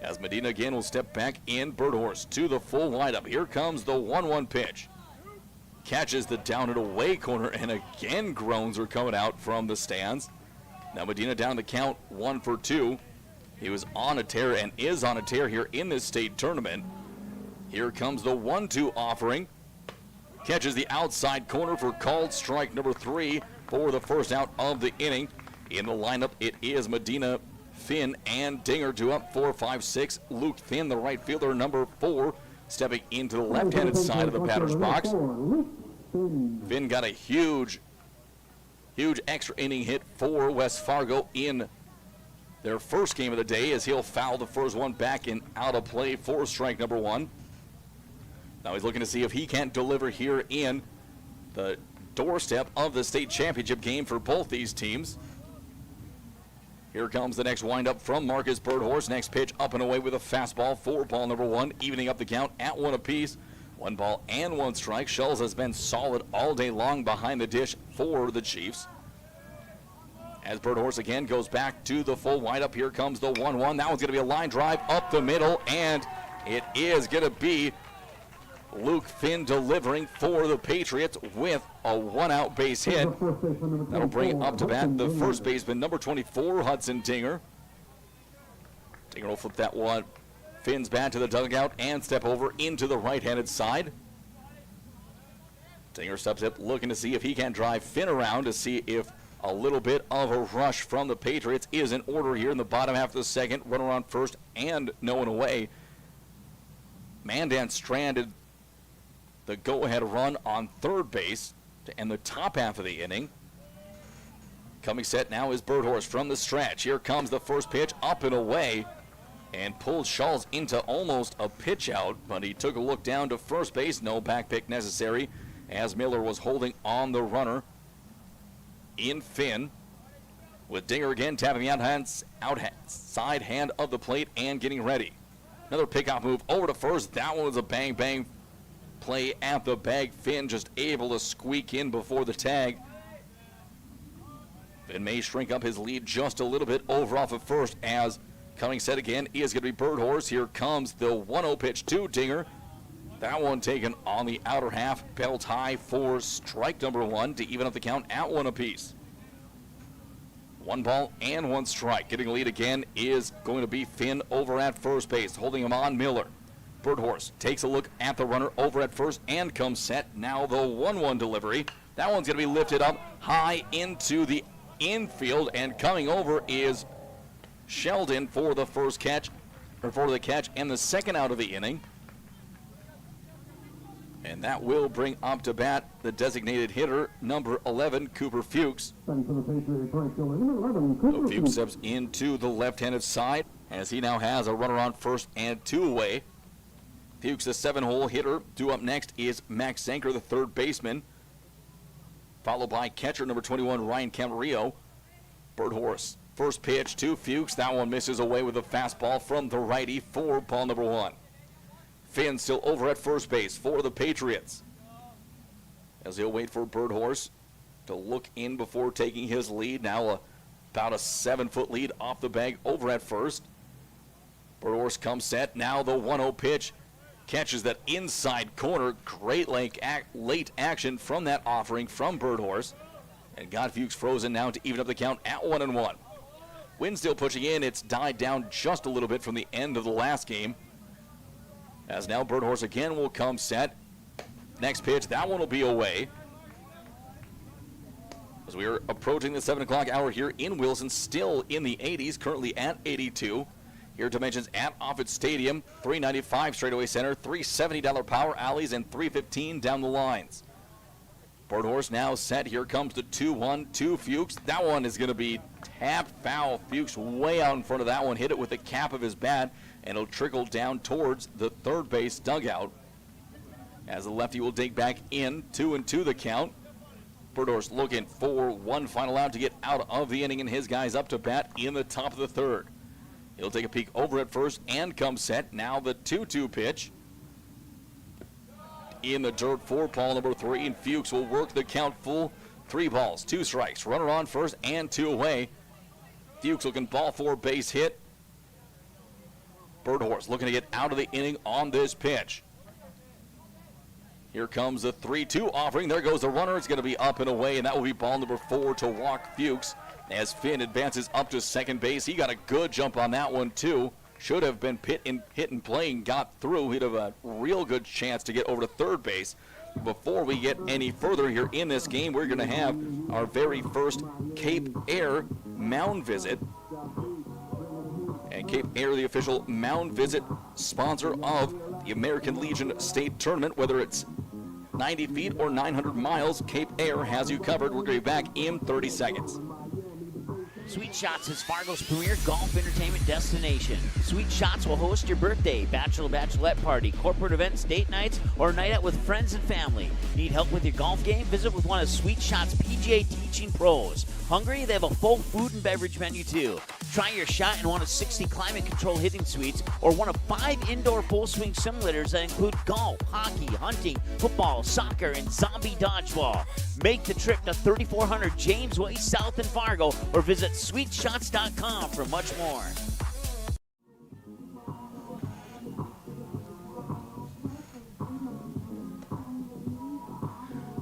as Medina again will step back in. Birdhorse to the full windup. Here comes the 1-1 pitch. Catches the down and away corner, and again groans are coming out from the stands. Now Medina down the count, 1 for 2. He was on a tear and is on a tear here in this state tournament. Here comes the 1-2 offering. Catches the outside corner for called strike number 3 for the first out of the inning. In the lineup, it is Medina, Finn, and Dinger. 2 up, 4, 5, 6. Luke Finn, the right fielder, number 4, stepping into the left-handed side of the batter's box. Finn got a huge extra inning hit for West Fargo in their first game of the day, as he'll foul the first one back and out of play for strike number 1. Now he's looking to see if he can't deliver here in the doorstep of the state championship game for both these teams. Here comes the next windup from Marcus Birdhorse. Next pitch up and away with a fastball for ball number 1, evening up the count at 1 apiece. 1 ball and 1 strike. Schulz has been solid all day long behind the dish for the Chiefs. As Birdhorse again goes back to the full windup, here comes the 1-1. That one's going to be a line drive up the middle, and it is going to be Luke Finn delivering for the Patriots with a 1-out base hit. That'll bring up to bat the first baseman, number 24, Hudson Dinger. Dinger will flip that one. Finn's bat to the dugout and step over into the right-handed side. Dinger steps up looking to see if he can drive Finn around to see if a little bit of a rush from the Patriots is in order here in the bottom half of the second. Runner on first and no one away. Mandan stranded the go-ahead run on third base to end the top half of the inning. Coming set now is Birdhorse from the stretch. Here comes the first pitch up and away and pulled Schulz into almost a pitch out, but he took a look down to first base. No back pick necessary as Miller was holding on the runner in Finn, with Dinger again tapping the outside hand of the plate and getting ready. Another pickoff move over to first. That one was a bang play at the bag. Finn just able to squeak in before the tag. Finn may shrink up his lead just a little bit over off of first, as coming set again is going to be Birdhorse. Here comes the 1-0 pitch to Dinger. That one taken on the outer half, belt high for strike number 1 to even up the count at 1 apiece. 1 ball and 1 strike. Getting a lead again is going to be Finn over at first base, holding him on Miller. Birdhorse takes a look at the runner over at first and comes set. Now the 1-1 delivery. That one's going to be lifted up high into the infield, and coming over is Sheldon for the first catch, or for the catch and the second out of the inning. And that will bring up to bat the designated hitter, number 11, Cooper Fuchs. Fuchs steps into the left-handed side as he now has a runner on first and 2 away. Fuchs, the 7-hole hitter. Due up next is Max Zanker, the third baseman, followed by catcher number 21, Ryan Camarillo. Birdhorse, first pitch to Fuchs. That one misses away with a fastball from the righty for ball number 1. Finn still over at first base for the Patriots, as he'll wait for Birdhorse to look in before taking his lead. Now about a 7-foot lead off the bag over at first. Birdhorse comes set. Now the 1-0 pitch catches that inside corner. Great late action from that offering from Birdhorse, and got Fuchs frozen now to even up the count at 1-1. Wind still pushing in. It's died down just a little bit from the end of the last game, as now Birdhorse again will come set. Next pitch, that one will be away. As we are approaching the 7 o'clock hour here in Williston, still in the 80s, currently at 82. Here dimensions at Offutt Stadium, 395 straightaway center, $370 power alleys, and $315 down the lines. Birdhorse now set. Here comes the 2-1 to Fuchs. That one is going to be tapped foul. Fuchs way out in front of that one, hit it with the cap of his bat, and it'll trickle down towards the third base dugout, as the lefty will dig back in. 2-2 the count. Birdhorse looking for one final out to get out of the inning, and his guys up to bat in the top of the third. He'll take a peek over at first and come set. Now the 2-2 pitch in the dirt for ball number 3, and Fuchs will work the count full. 3 balls, 2 strikes, runner on first and 2 away. Fuchs looking ball 4 base hit. Birdhorse looking to get out of the inning on this pitch. Here comes the 3-2 offering. There goes the runner. It's going to be up and away, and that will be ball number 4 to walk Fuchs as Finn advances up to second base. He got a good jump on that one, too. Should have been hit and playing, got through. He'd have a real good chance to get over to third base. Before we get any further here in this game, we're going to have our very first Cape Air mound visit. And Cape Air, the official mound visit sponsor of the American Legion State Tournament. Whether it's 90 feet or 900 miles, Cape Air has you covered. We're going to be back in 30 seconds. Sweet Shots is Fargo's premier golf entertainment destination. Sweet Shots will host your birthday, bachelorette party, corporate events, date nights, or a night out with friends and family. Need help with your golf game? Visit with one of Sweet Shots' PGA teaching pros. Hungry? They have a full food and beverage menu too. Try your shot in one of 60 climate control hitting suites or one of 5 indoor full swing simulators that include golf, hockey, hunting, football, soccer, and zombie dodgeball. Make the trip to 3400 James Way South in Fargo or visit sweetshots.com for much more.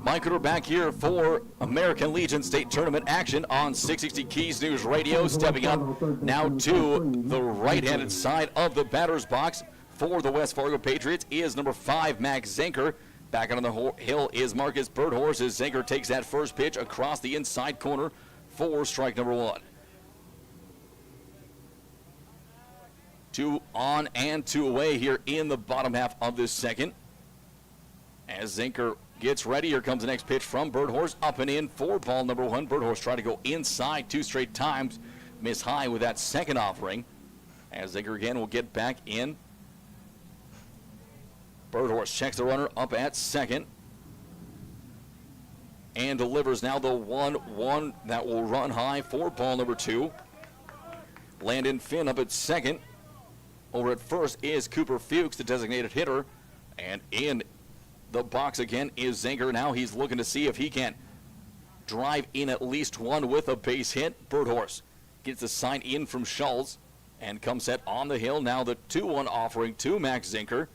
Mike Cooter back here for American Legion State Tournament action on 660 Keys News Radio. Stepping up now to the right-handed side of the batter's box for the West Fargo Patriots is number 5, Max Zenker. Back on the hill is Marcus Birdhorse as Zenker takes that first pitch across the inside corner for strike number 1. 2 on and 2 away here in the bottom half of this second. As Zenker gets ready, here comes the next pitch from Birdhorse, up and in for ball number 1. Birdhorse tried to go inside 2 straight times, miss high with that second offering. As Zenker again will get back in. Birdhorse checks the runner up at second and delivers now the 1-1 that will run high for ball number 2. Landon Finn up at second. Over at first is Cooper Fuchs, the designated hitter, and in the box again is Zenker. Now he's looking to see if he can drive in at least one with a base hit. Birdhorse gets the sign in from Schultz and comes set on the hill. Now the 2-1 offering to Max Zenker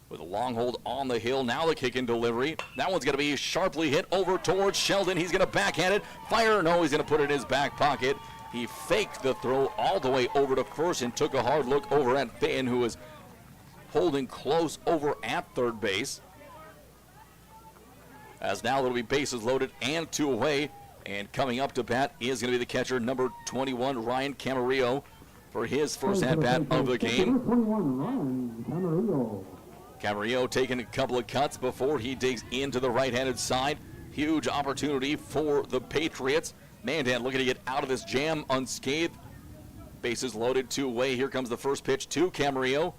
with a long hold on the hill. Now the kick and delivery. That one's going to be sharply hit over towards Sheldon. He's going to backhand it. Fire, no, he's going to put it in his back pocket. He faked the throw all the way over to first and took a hard look over at Finn, who was holding close over at third base. As now there'll be bases loaded and 2 away. And coming up to bat is going to be the catcher, number 21, Ryan Camarillo, for his first at-bat of the game. Camarillo taking a couple of cuts before he digs into the right-handed side. Huge opportunity for the Patriots. Mandan looking to get out of this jam unscathed. Bases loaded 2 away. Here comes the first pitch to Camarillo.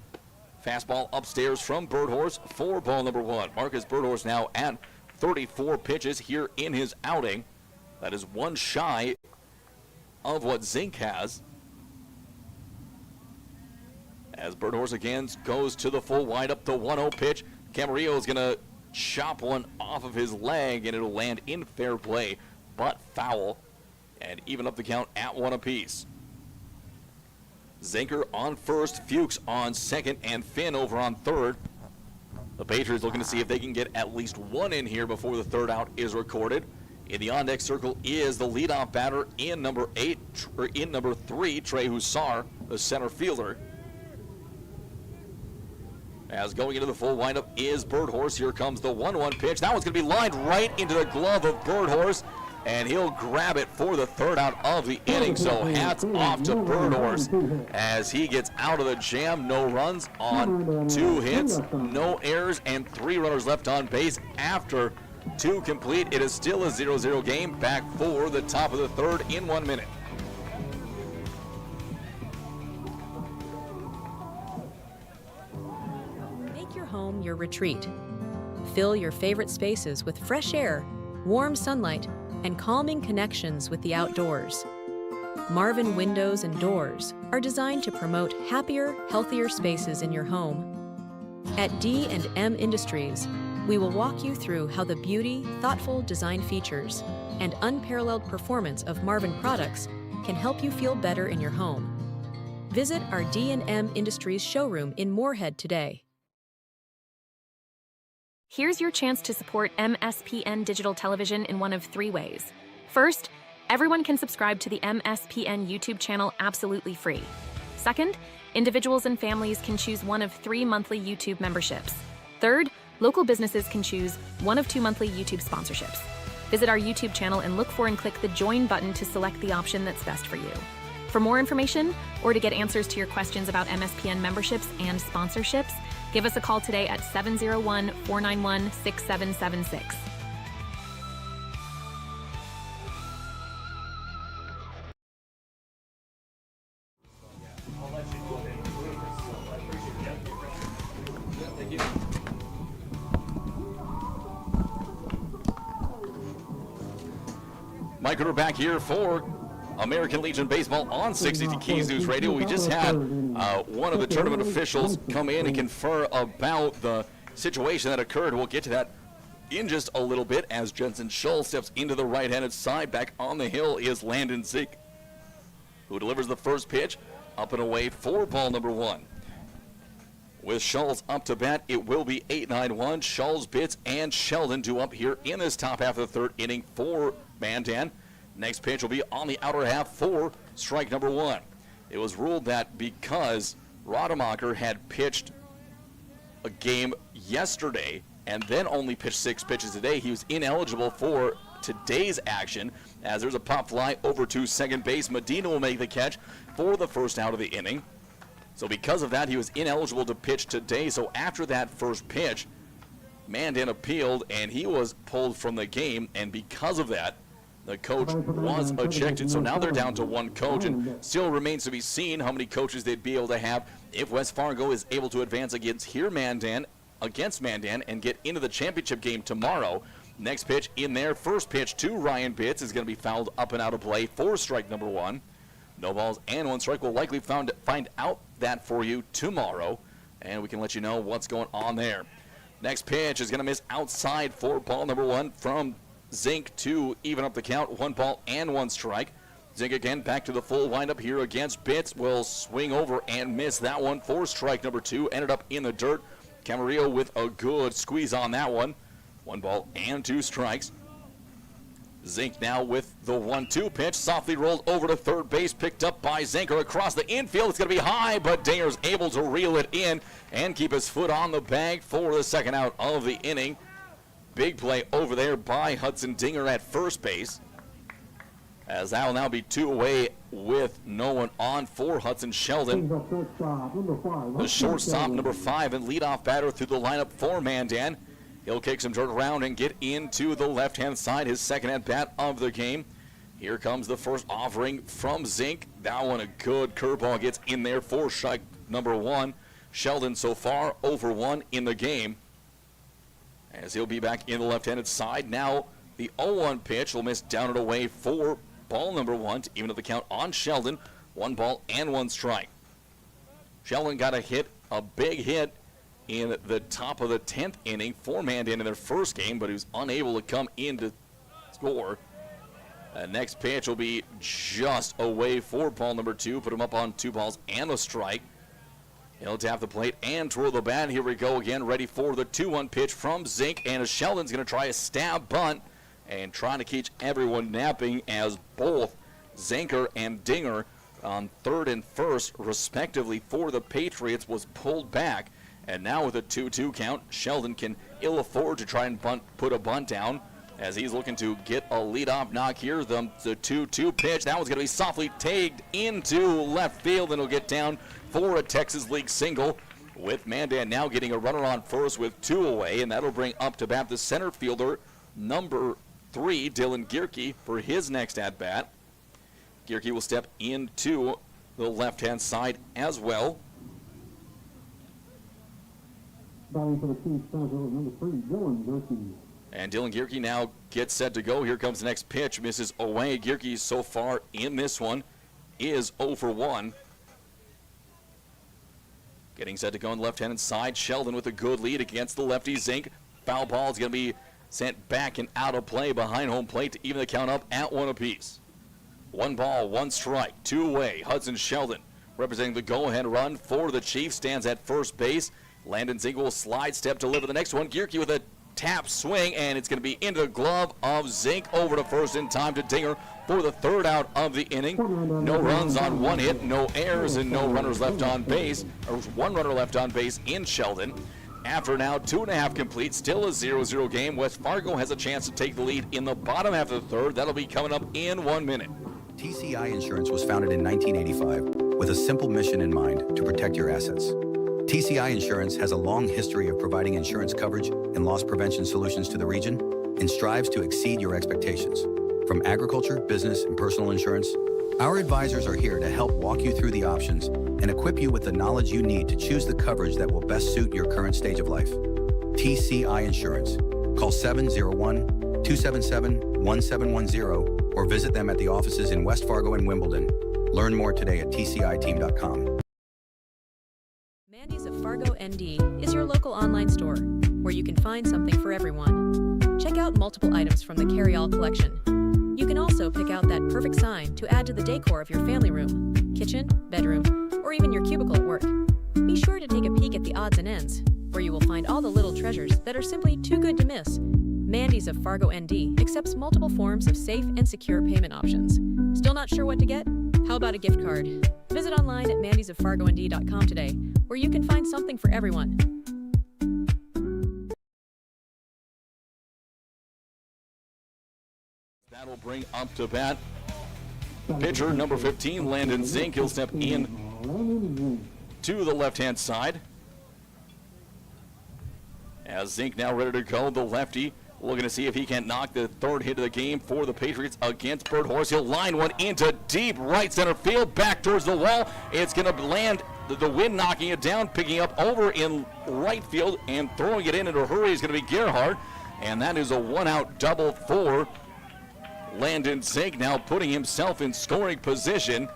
Fastball upstairs from Birdhorse for ball number 1. Marcus Birdhorse now at 34 pitches here in his outing. That is 1 shy of what Zink has. As Birdhorse again goes to the full windup, the 1-0 pitch. Camarillo is going to chop one off of his leg, and it'll land in fair play, but foul, and even up the count at 1 apiece. Zenker on first, Fuchs on second, and Finn over on third. The Patriots looking to see if they can get at least 1 in here before the third out is recorded. In the on-deck circle is the leadoff batter in number 3, Trey Hussar, the center fielder. As going into the full windup is Birdhorse. Here comes the 1-1 pitch. That one's going to be lined right into the glove of Birdhorse, and he'll grab it for the third out of the inning. So hats off to Birdhorse as he gets out of the jam. No runs on 2 hits, no errors, and 3 runners left on base after 2 complete. It is still a 0-0 game. Back for the top of the third in 1 minute. Home your retreat. Fill your favorite spaces with fresh air, warm sunlight, and calming connections with the outdoors. Marvin Windows and Doors are designed to promote happier, healthier spaces in your home. At D&M Industries, we will walk you through how the beauty, thoughtful design features, and unparalleled performance of Marvin products can help you feel better in your home. Visit our D&M Industries showroom in Moorhead today. Here's your chance to support MSPN Digital Television in one of 3 ways. First, everyone can subscribe to the MSPN YouTube channel absolutely free. Second, individuals and families can choose one of 3 monthly YouTube memberships. Third, local businesses can choose one of 2 monthly YouTube sponsorships. Visit our YouTube channel and look for and click the Join button to select the option that's best for you. For more information, or to get answers to your questions about MSPN memberships and sponsorships, give us a call today at 701-491-6776. Mike Ritter back here for American Legion Baseball on 60 Keys News Radio. We just had one of the tournament officials come in and confer about the situation that occurred. We'll get to that in just a little bit as Jensen Shull steps into the right-handed side. Back on the hill is Landon Zink, who delivers the first pitch up and away for ball number 1. With Schultz up to bat, it will be 8-9-1. Schultz, Bitts, and Sheldon due up here in this top half of the third inning for Mandan. Next pitch will be on the outer half for strike number 1. It was ruled that because Rademacher had pitched a game yesterday and then only pitched 6 pitches today, he was ineligible for today's action, as there's a pop fly over to second base. Medina will make the catch for the first out of the inning. So because of that, he was ineligible to pitch today. So after that first pitch, Mandan appealed, and he was pulled from the game. And because of that, the coach was ejected. So now they're down to 1 coach, and still remains to be seen how many coaches they'd be able to have if West Fargo is able to advance against Mandan and get into the championship game tomorrow. Next pitch in there, first pitch to Ryan Bitts is going to be fouled up and out of play for strike number 1. No balls and 1 strike. We'll likely find out that for you tomorrow, and we can let you know what's going on there. Next pitch is going to miss outside for ball number 1 from Zink to even up the count. 1 ball and 1 strike. Zink again back to the full windup here against Bitts. Will swing over and miss that one for strike number 2. Ended up in the dirt. Camarillo with a good squeeze on that one. 1 ball and 2 strikes. Zink now with the 1-2 pitch. Softly rolled over to third base. Picked up by Zinker across the infield. It's going to be high, but Dinger's able to reel it in and keep his foot on the bag for the second out of the inning. Big play over there by Hudson Dinger at first base, as that will now be 2 away with no one on for Hudson Sheldon. The shortstop, number 5, and leadoff batter through the lineup for Mandan. He'll kick some dirt around and get into the left-hand side, his second at-bat of the game. Here comes the first offering from Zink. That one, a good curveball, gets in there for strike number 1. Sheldon so far over 1 in the game, as he'll be back in the left-handed side. Now the 0-1 pitch will miss down and away for ball number 1 to even up the count on Sheldon. 1 ball and 1 strike. Sheldon got a big hit in the top of the 10th inning for Mandan in their first game, but he was unable to come in to score. Next pitch will be just away for ball number 2. Put him up on 2 balls and a strike. He'll tap the plate and twirl the bat. Here we go again, ready for the 2-1 pitch from Zink, and Sheldon's going to try a stab bunt and trying to keep everyone napping, as both Zinker and Dinger on third and first, respectively, for the Patriots was pulled back. And now with a 2-2 count, Sheldon can ill afford to try and put a bunt down, as he's looking to get a leadoff knock here. The 2-2 pitch, that one's going to be softly tagged into left field, and it'll get down for a Texas League single, with Mandan now getting a runner on first with 2 away, and that'll bring up to bat the center fielder, number 3, Dylan Gierke, for his next at-bat. Gierke will step into the left-hand side as well. Batting for the Chiefs, number 3, Dylan Gierke. And Dylan Gierke now gets set to go. Here comes the next pitch. Misses away. Gierke so far in this one is 0 for 1. Getting set to go on the left-handed side. Sheldon with a good lead against the lefty Zink. Foul ball is going to be sent back and out of play behind home plate to even the count up at 1 apiece. 1 ball, 1 strike, 2 away. Hudson Sheldon, representing the go-ahead run for the Chiefs, stands at first base. Landon Zink will slide step to deliver the next one. Gierke with a tap swing, and it's going to be into the glove of Zink, over to first in time to Dinger for the 3rd out of the inning. No runs on 1 hit, no errors, and no runners left on base. There was 1 runner left on base in Sheldon. After now 2.5 complete, still a 0-0 game. West Fargo has a chance to take the lead in the bottom half of the 3rd. That'll be coming up in 1 minute. TCI Insurance was founded in 1985 with a simple mission in mind: to protect your assets. TCI Insurance has a long history of providing insurance coverage and loss prevention solutions to the region, and strives to exceed your expectations. From agriculture, business, and personal insurance, our advisors are here to help walk you through the options and equip you with the knowledge you need to choose the coverage that will best suit your current stage of life. TCI Insurance. Call 701-277-1710 or visit them at the offices in West Fargo and Wimbledon. Learn more today at tciteam.com. Mandy's of Fargo, ND is your local online store where you can find something for everyone. Check out multiple items from the carry-all collection. You can also pick out that perfect sign to add to the decor of your family room, kitchen, bedroom, or even your cubicle at work. Be sure to take a peek at the odds and ends, where you will find all the little treasures that are simply too good to miss. Mandy's of Fargo, ND accepts multiple forms of safe and secure payment options. Still not sure what to get? How about a gift card? Visit online at mandysoffargond.com today, where you can find something for everyone. That'll bring up to bat pitcher number 15, Landon Zink. He'll step in to the left-hand side. As Zink now ready to go, the lefty looking to see if he can knock the third hit of the game for the Patriots against Bird Horse. He'll line one into deep right center field, back towards the wall. It's going to land, the wind knocking it down, picking up over in right field and throwing it in a hurry is going to be Gerhardt. And that is a one-out double for Landon Zink, now putting himself in scoring position.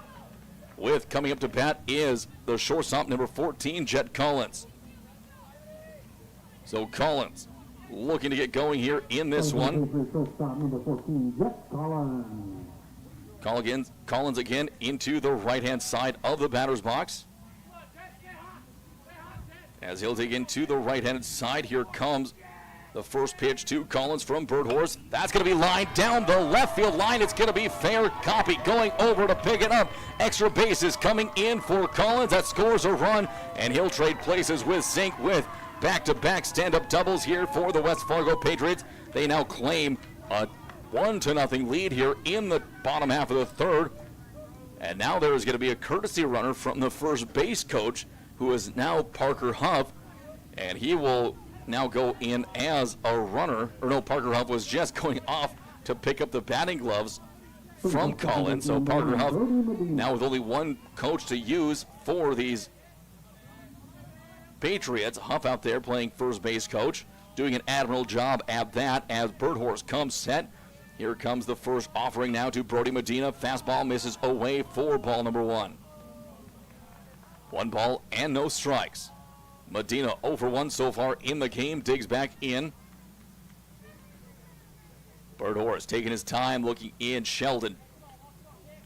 With coming up to bat is the shortstop, number 14, Jet Collins. So Collins looking to get going here in this one. Collins again into the right-hand side of the batter's box. As he'll dig into the right-handed side, here comes the first pitch to Collins from Bird Horse. That's going to be lined down the left field line. It's going to be fair copy. Going over to pick it up. Extra bases coming in for Collins. That scores a run, and he'll trade places with Zink with back-to-back stand-up doubles here for the West Fargo Patriots. They now claim a 1-0 lead here in the bottom half of the third. And now there is going to be a courtesy runner from the first base coach, who is now Parker Huff, and he will now go in as a runner. Or no, Parker Huff was just going off to pick up the batting gloves from Collins. So Parker Huff now with only one coach to use for these Patriots. Huff out there playing first base coach, doing an admirable job at that as Bird Horse comes set. Here comes the first offering now to Brody Medina. Fastball misses away for ball number 1. 1 ball and no strikes. Medina 0 for 1 so far in the game, digs back in. Bird Horse taking his time, looking in. Sheldon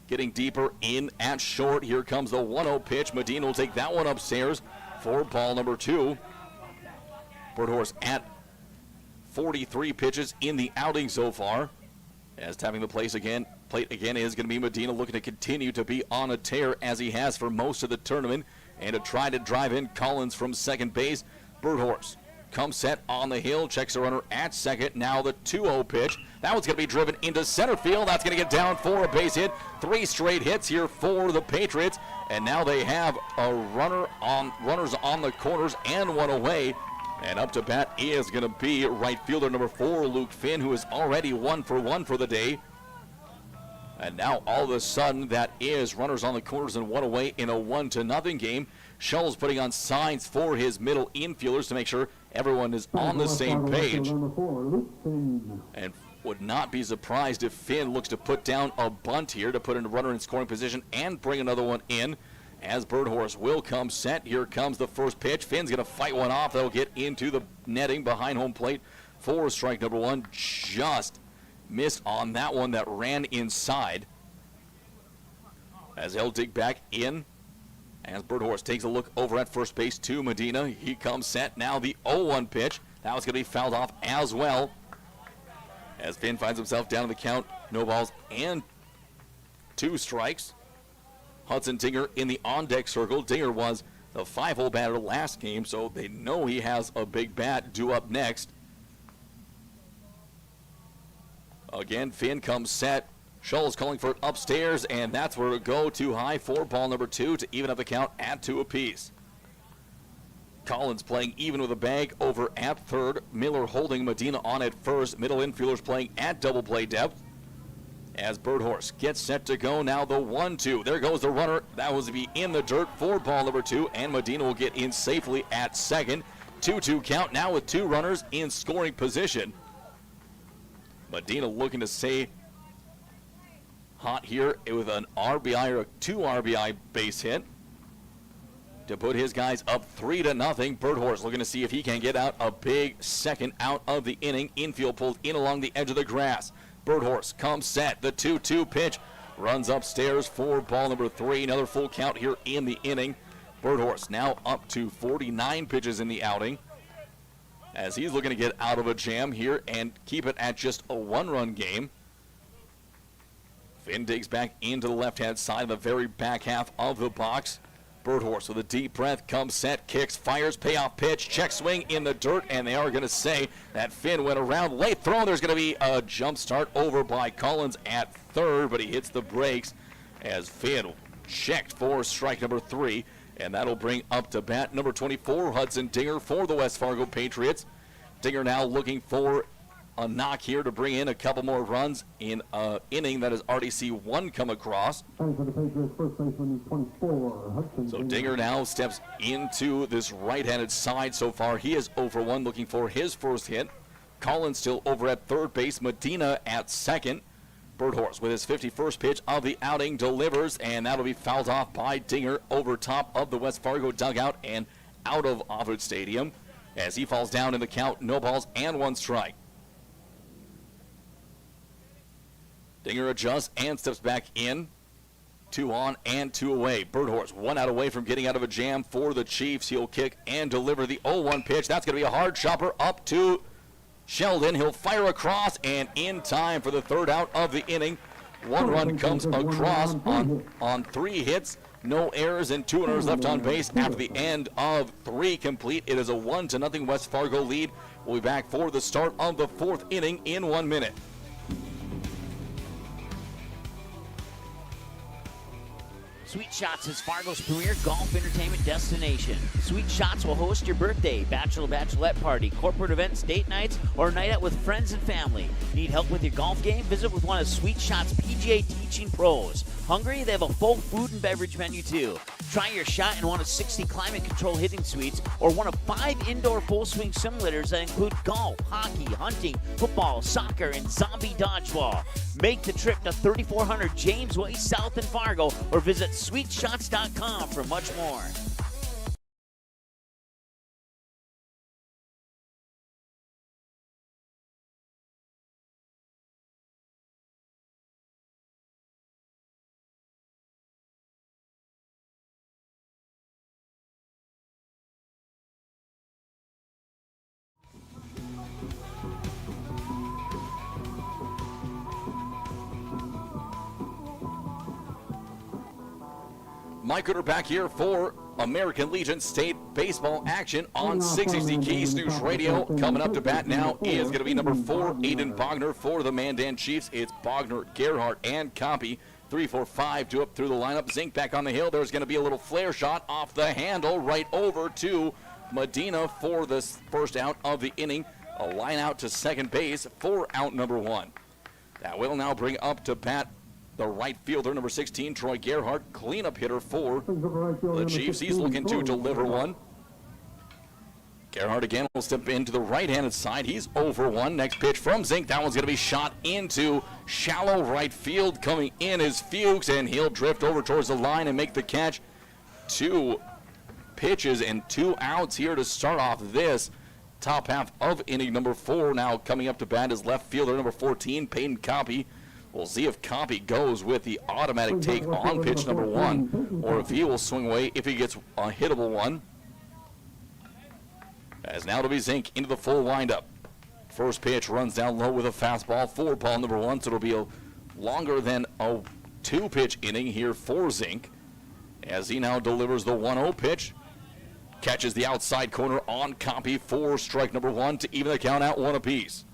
getting deeper in at short. Here comes the 1-0 pitch. Medina will take that one upstairs for ball number 2. Bird Horse at 43 pitches in the outing so far. As tapping the plate again is going to be Medina, looking to continue to be on a tear as he has for most of the tournament, and to try to drive in Collins from second base. Bird Horse comes set on the hill, checks the runner at second. Now the 2-0 pitch. That one's going to be driven into center field. That's going to get down for a base hit. 3 straight hits here for the Patriots, and now they have runners on the corners and one away. And up to bat is going to be right fielder number 4, Luke Finn, who is already 1 for 1 for the day. And now all of a sudden that is runners on the corners and one away in a 1-0 game. Shull's putting on signs for his middle infielders to make sure everyone is on the same page. And would not be surprised if Finn looks to put down a bunt here to put in a runner in scoring position and bring another one in. As Bird Horse will come set. Here comes the first pitch. Finn's going to fight one off. That'll get into the netting behind home plate for strike number 1. Just missed on that one that ran inside. As he'll dig back in. As Bird Horse takes a look over at first base to Medina. He comes set. Now the 0-1 pitch. That was going to be fouled off as well. As Finn finds himself down in the count. No balls and 2 strikes. Hudson Dinger in the on-deck circle. Dinger was the 5-hole batter last game, so they know he has a big bat due up next. Again, Finn comes set. Shull's calling for it upstairs, and that's where it'll go too high for ball number 2 to even up the count at 2 apiece. Collins playing even with a bag over at third. Miller holding Medina on at first. Middle infielders playing at double play depth. As Bird Horse gets set to go, now the 1-2. There goes the runner. That was to be in the dirt for ball number 2, and Medina will get in safely at second. 2-2 count now with 2 runners in scoring position. Medina looking to stay hot here with an RBI or a 2 RBI base hit to put his guys up 3-0. Birdhorse looking to see if he can get out a big second out of the inning. Infield pulled in along the edge of the grass. Birdhorse comes set. The 2-2 pitch runs upstairs for ball number 3. Another full count here in the inning. Birdhorse now up to 49 pitches in the outing, as he's looking to get out of a jam here and keep it at just a 1-run game. Finn digs back into the left-hand side of the very back half of the box. Birdhorse with a deep breath, comes set, kicks, fires, payoff pitch, check swing in the dirt, and they are going to say that Finn went around. Late throw, there's going to be a jump start over by Collins at third, but he hits the brakes as Finn checked for strike number 3, and that'll bring up to bat number 24, Hudson Dinger for the West Fargo Patriots. Dinger now looking for a knock here to bring in a couple more runs in an inning that has already seen one come across. So Dinger now steps into this right-handed side. So far he is 0-for-1 looking for his first hit. Collins still over at third base. Medina at second. Birdhorse with his 51st pitch of the outing delivers, and that'll be fouled off by Dinger over top of the West Fargo dugout and out of Offord Stadium as he falls down in the count. No balls and 1 strike. Dinger adjusts and steps back in. 2 on and 2 away. Birdhorse 1 out away from getting out of a jam for the Chiefs. He'll kick and deliver the 0-1 pitch. That's going to be a hard chopper up to Sheldon. He'll fire across and in time for the 3rd out of the inning. 1 run comes across on 3 hits. No errors and 2 runners left on base after the end of 3 complete. It is a 1-0 West Fargo lead. We'll be back for the start of the 4th inning in 1 minute. Sweet Shots is Fargo's premier golf entertainment destination. Sweet Shots will host your birthday, bachelorette party, corporate events, date nights, or night out with friends and family. Need help with your golf game? Visit with one of Sweet Shots' PGA teaching pros. Hungry? They have a full food and beverage menu too. Try your shot in one of 60 climate control hitting suites or one of 5 indoor full swing simulators that include golf, hockey, hunting, football, soccer, and zombie dodgeball. Make the trip to 3400 James Way South in Fargo or visit sweetshots.com for much more. Mike Gooder back here for American Legion State baseball action on 660 Keys News Radio. Coming up to bat now is going to be number 4, Aiden Bogner for the Mandan Chiefs. It's Bogner, Gerhardt, and Compy. 3, 4, 5 to up through the lineup. Zink back on the hill. There's going to be a little flare shot off the handle right over to Medina for the first out of the inning. A line out to second base for out number 1. That will now bring up to bat the right fielder, number 16, Troy Gerhardt, cleanup hitter for the Chiefs. He's looking to deliver one. Gerhardt again will step into the right-handed side. He's 0-for-1. Next pitch from Zink. That one's going to be shot into shallow right field. Coming in is Fuchs, and he'll drift over towards the line and make the catch. 2 pitches and 2 outs here to start off this top half of inning number 4. Now coming up to bat is left fielder, number 14, Peyton Compy. We'll see if Compy goes with the automatic take on pitch number 1, or if he will swing away if he gets a hittable one. As now to be Zink into the full windup. First pitch runs down low with a fastball for ball number 1, so it'll be a longer than a 2-pitch inning here for Zink, as he now delivers the 1-0 pitch. Catches the outside corner on Compy for strike number 1 to even the count out 1 apiece.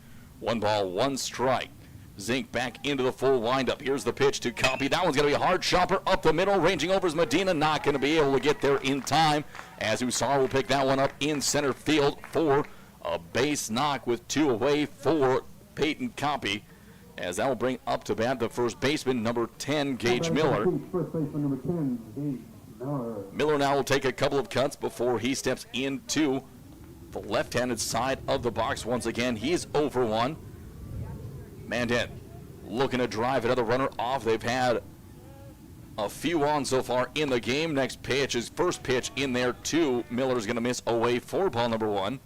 1 ball, 1 strike. Zink back into the full windup. Here's the pitch to Compy. That one's going to be a hard chopper up the middle. Ranging over is Medina. Not going to be able to get there in time, as Usar will pick that one up in center field for a base knock with 2 away for Peyton Compy, as that will bring up to bat the first baseman, number 10, Gage Miller. Miller now will take a couple of cuts before he steps into the left-handed side of the box once again. He's 0-for-1. Mandan looking to drive another runner off. They've had a few on so far in the game. Next pitch is first pitch in there, 2. Miller's going to miss away for ball number 1.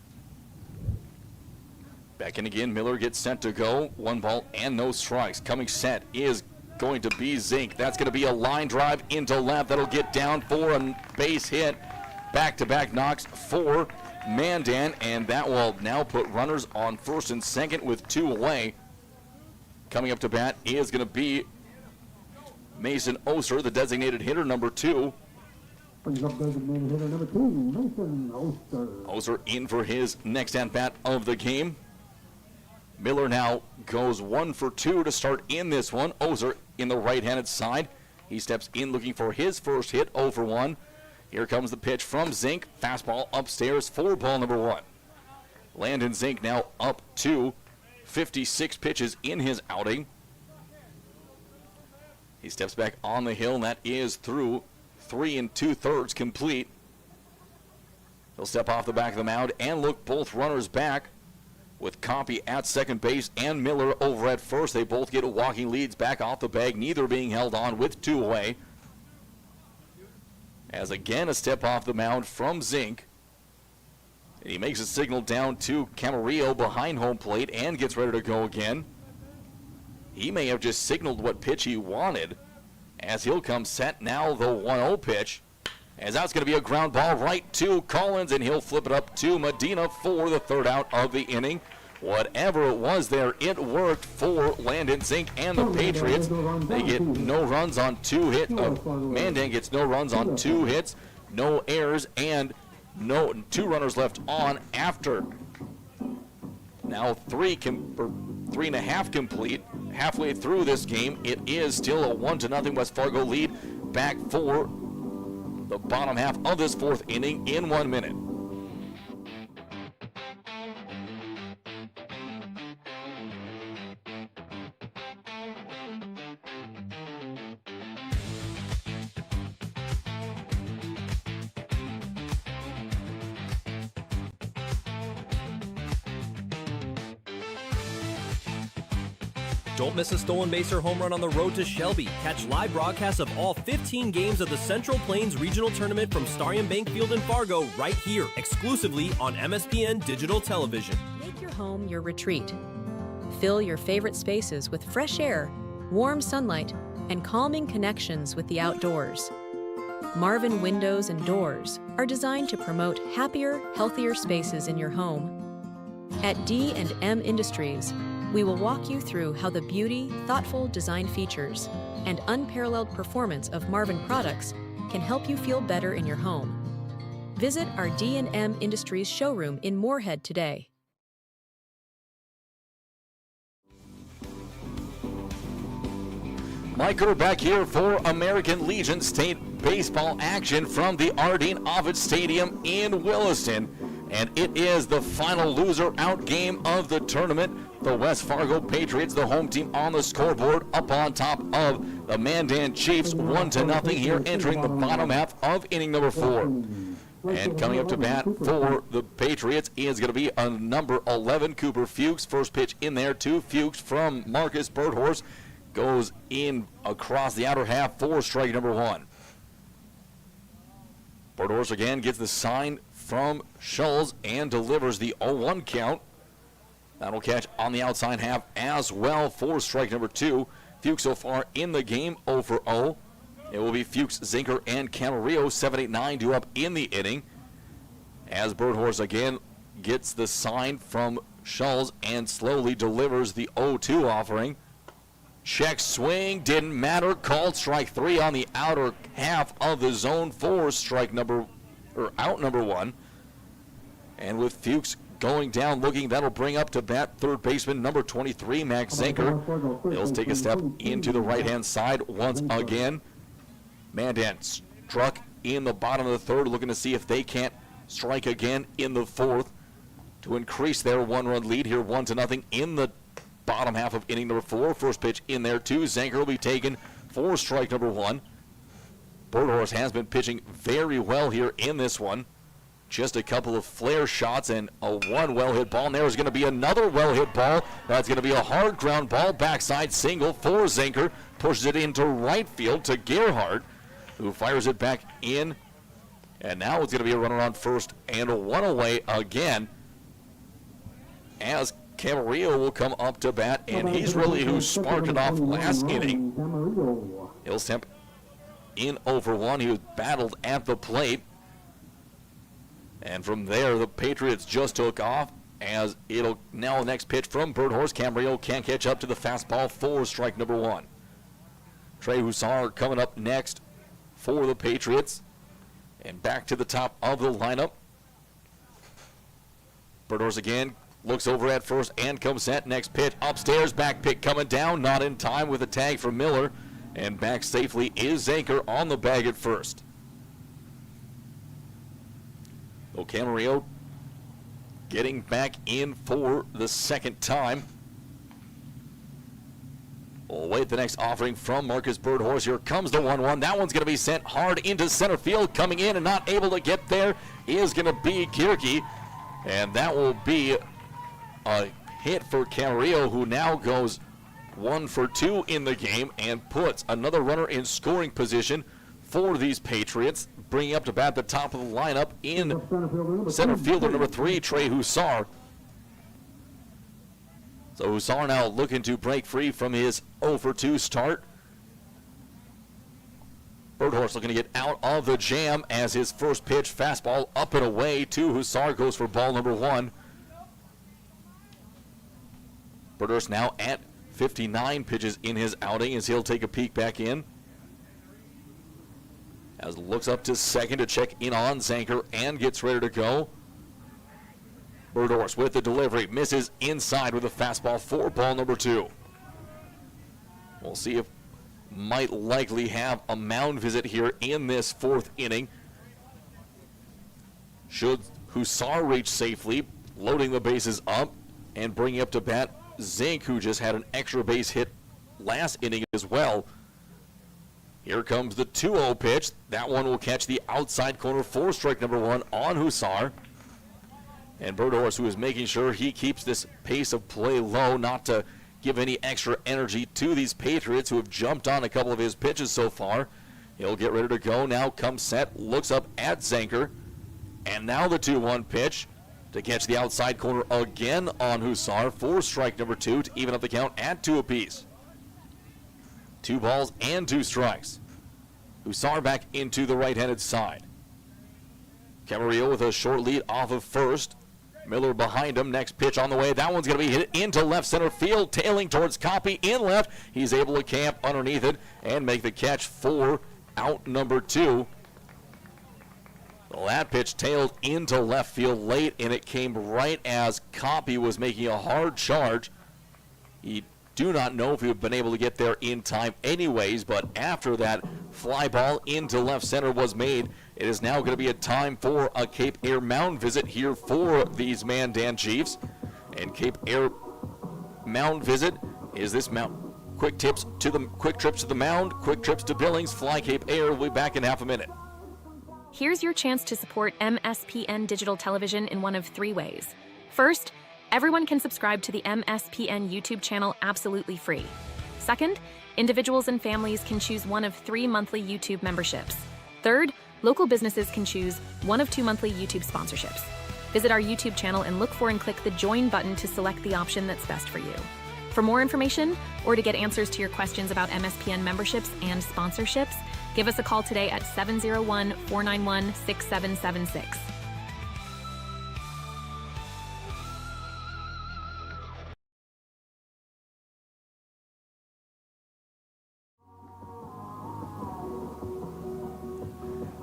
Back in again, Miller gets set to go. 1 ball and no strikes. Coming set is going to be Zink. That's going to be a line drive into left. That'll get down for a base hit. Back-to-back knocks for Mandan, and that will now put runners on first and second with 2 away. Coming up to bat is going to be Mason Oster, the designated hitter, number 2. Brings up designated hitter number 2, Mason Oster. Oster in for his next at-bat of the game. Miller now goes 1 for 2 to start in this one. Oster in the right-handed side. He steps in looking for his first hit, 0 for 1. Here comes the pitch from Zink. Fastball upstairs for ball number 1. Landon Zink now up to 56 pitches in his outing. He steps back on the hill, and that is through 3 2/3 complete. He'll step off the back of the mound and look both runners back with Coppy at second base and Miller over at first. They both get walking leads back off the bag, neither being held on with 2 away. As again a step off the mound from Zink. He makes a signal down to Camarillo behind home plate and gets ready to go again. He may have just signaled what pitch he wanted, as he'll come set now the 1-0 pitch. As that's going to be a ground ball right to Collins, and he'll flip it up to Medina for the 3rd out of the inning. Whatever it was there, it worked for Landon Zink and the Patriots. They get no runs on 2 hits. Mandan gets no runs on 2 hits, no errors, and 2 runners left on after. Now 3.5 complete. Halfway through this game, it is still a 1-0 West Fargo lead. Back for the bottom half of this 4th inning in 1 minute. Don't miss a stolen base or home run on the road to Shelby. Catch live broadcasts of all 15 games of the Central Plains Regional Tournament from Starion Bank Field in Fargo right here, exclusively on MSPN Digital Television. Make your home your retreat. Fill your favorite spaces with fresh air, warm sunlight, and calming connections with the outdoors. Marvin Windows and Doors are designed to promote happier, healthier spaces in your home. At D&M Industries, we will walk you through how the beauty, thoughtful design features, and unparalleled performance of Marvin products can help you feel better in your home. Visit our D&M Industries showroom in Moorhead today. Mike Kerr back here for American Legion State baseball action from the Ardeen Offutt Stadium in Williston. And it is the final loser-out game of the tournament. The West Fargo Patriots, the home team on the scoreboard, up on top of the Mandan Chiefs, 1-0 here, entering the bottom half of inning number 4. And coming up to bat for the Patriots is going to be a number 11, Cooper Fuchs. First pitch in there to Fuchs from Marcus Birdhorse. Goes in across the outer half for strike number 1. Birdhorse again gets the sign from Schultz and delivers the 0-1 count. That'll catch on the outside half as well for strike number 2. Fuchs so far in the game 0 for 0. It will be Fuchs, Zinker, and Camarillo, 7-8-9 due up in the inning. As Birdhorse again gets the sign from Schultz and slowly delivers the 0-2 offering. Check swing, didn't matter. Called strike 3 on the outer half of the zone for out number 1. And with Fuchs going down looking, that'll bring up to bat third baseman number 23, Max Zinker. He'll take a step into the right-hand side once again. Mandan struck in the bottom of the 3rd, looking to see if they can't strike again in the 4th to increase their 1-run lead here, 1-0 in the bottom half of inning number 4. First pitch in there too. Zinker will be taken for strike number 1. Birdhorse has been pitching very well here in this one. just a couple of flare shots and a one well-hit ball. And there's going to be another well-hit ball. That's going to be a hard ground ball, backside single for Zinker. Pushes it into right field to Gerhardt, who fires it back in. And now it's going to be a runner on first and a one away again, as Camarillo will come up to bat, and he's really who sparked it off last inning. He'll step in over one. He was battled at the plate. And from there, the Patriots just took off, as it'll now the next pitch from Birdhorse. Camarillo can't catch up to the fastball for strike number one. Trey Hussar coming up next for the Patriots. And back to the top of the lineup. Birdhorse again looks over at first and comes set. Next pitch upstairs, back pick coming down, not in time with a tag from Miller. And back safely is Zanker on the bag at first. So Camarillo getting back in for the second time. We'll wait the next offering from Marcus Birdhorse. Here comes the 1-1. That one's going to be sent hard into center field. Coming in and not able to get there is going to be Kierke. And that will be a hit for Camarillo, who now goes 1 for 2 in the game and puts another runner in scoring position for these Patriots, bringing up to bat the top of the lineup in center fielder number 3, Trey Hussar. So Hussar now looking to break free from his 0 for 2 start. Birdhorse looking to get out of the jam as his first pitch, fastball up and away to Hussar, goes for ball number 1. Birdhorse now at 59 pitches in his outing as he'll take a peek back in. As looks up to second to check in on Zanker and gets ready to go. Birdhorse with the delivery, misses inside with a fastball for ball number 2. We'll see if might likely have a mound visit here in this 4th inning. Should Hussar reach safely, loading the bases up and bringing up to bat Zink, who just had an extra base hit last inning as well. Here comes the 2-0 pitch. That one will catch the outside corner for strike number 1 on Hussar. And Birdhorse, who is making sure he keeps this pace of play low, not to give any extra energy to these Patriots, who have jumped on a couple of his pitches so far. He'll get ready to go. Now comes set, looks up at Zanker. And now the 2-1 pitch to catch the outside corner again on Hussar for strike number 2 to even up the count at 2 apiece. 2 balls and 2 strikes. Hussar back into the right-handed side. Camarillo with a short lead off of first. Miller behind him. Next pitch on the way. That one's going to be hit into left center field, tailing towards Copy in left. He's able to camp underneath it and make the catch for out number 2. Well, that pitch tailed into left field late, and it came right as Copy was making a hard charge. He do not know if he would have been able to get there in time anyways, but after that fly ball into left center was made, it is now going to be a time for a Cape Air mound visit here for these Mandan Chiefs. And Cape Air mound visit is this mound. Quick trips to the mound, quick trips to Billings, fly Cape Air. We'll be back in half a minute. Here's your chance to support MSPN Digital Television in one of 3 ways. First, everyone can subscribe to the MSPN YouTube channel absolutely free. Second, individuals and families can choose one of 3 monthly YouTube memberships. Third, local businesses can choose one of 2 monthly YouTube sponsorships. Visit our YouTube channel and look for and click the Join button to select the option that's best for you. For more information or to get answers to your questions about MSPN memberships and sponsorships, give us a call today at 701-491-6776.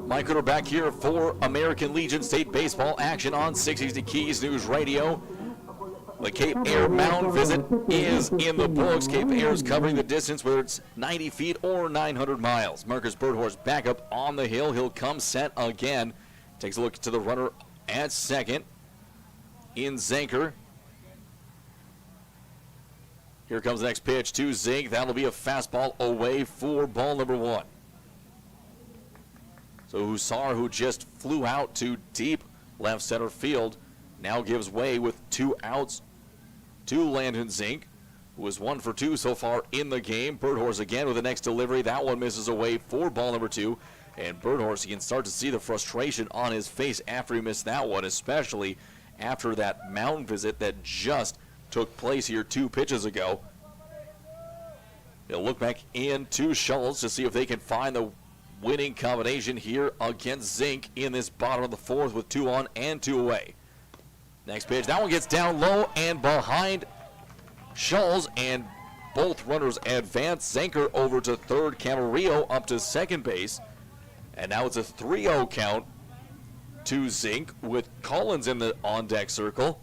Mike Cooter back here for American Legion State Baseball action on 660 Keys News Radio. The Cape Air mound visit is in the books. Cape Air is covering the distance, whether it's 90 feet or 900 miles. Marcus Birdhorse back up on the hill. He'll come set again. Takes a look to the runner at second in Zanker. Here comes the next pitch to Zink. That'll be a fastball away for ball number 1. So Hussar, who just flew out to deep left center field. Now gives way with 2 outs to Landon Zink, who is 1 for 2 so far in the game. Birdhorse again with the next delivery. That one misses away for ball number 2. And Birdhorse, you can start to see the frustration on his face after he missed that one, especially after that mound visit that just took place here 2 pitches ago. They'll look back into Schultz to see if they can find the winning combination here against Zink in this bottom of the 4th with 2 on and 2 away. Next pitch, that one gets down low and behind Schultz, and both runners advance. Zenker over to third, Camarillo up to second base. And now it's a 3-0 count to Zink with Collins in the on-deck circle.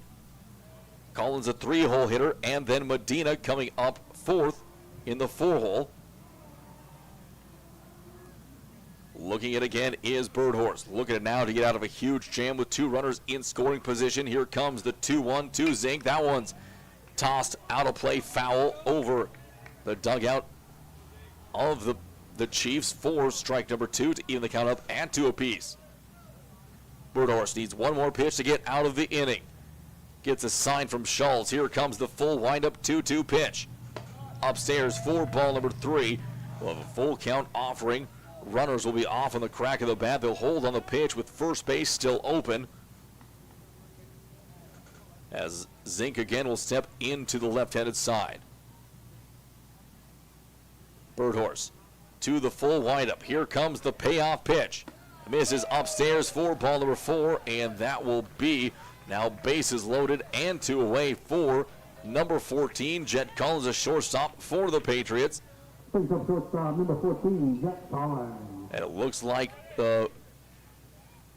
Collins a 3-hole hitter, and then Medina coming up 4th in the 4-hole. Looking at again is Birdhorse. Looking at now to get out of a huge jam with 2 runners in scoring position. Here comes the 2-1 to Zink. That one's tossed out of play, foul over the dugout of the Chiefs for strike number 2 to even the count up at 2 apiece. Birdhorse needs one more pitch to get out of the inning. Gets a sign from Schultz. Here comes the full windup 2-2 pitch. Upstairs for ball number 3. We'll have a full count offering. Runners will be off on the crack of the bat. They'll hold on the pitch with first base still open. As Zink again will step into the left-handed side. Birdhorse to the full windup. Here comes the payoff pitch. Misses upstairs for ball number 4, and that will be now bases loaded and 2 away for number 14. Jet Collins, a shortstop for the Patriots. Number 14, Jet Collins. And it looks like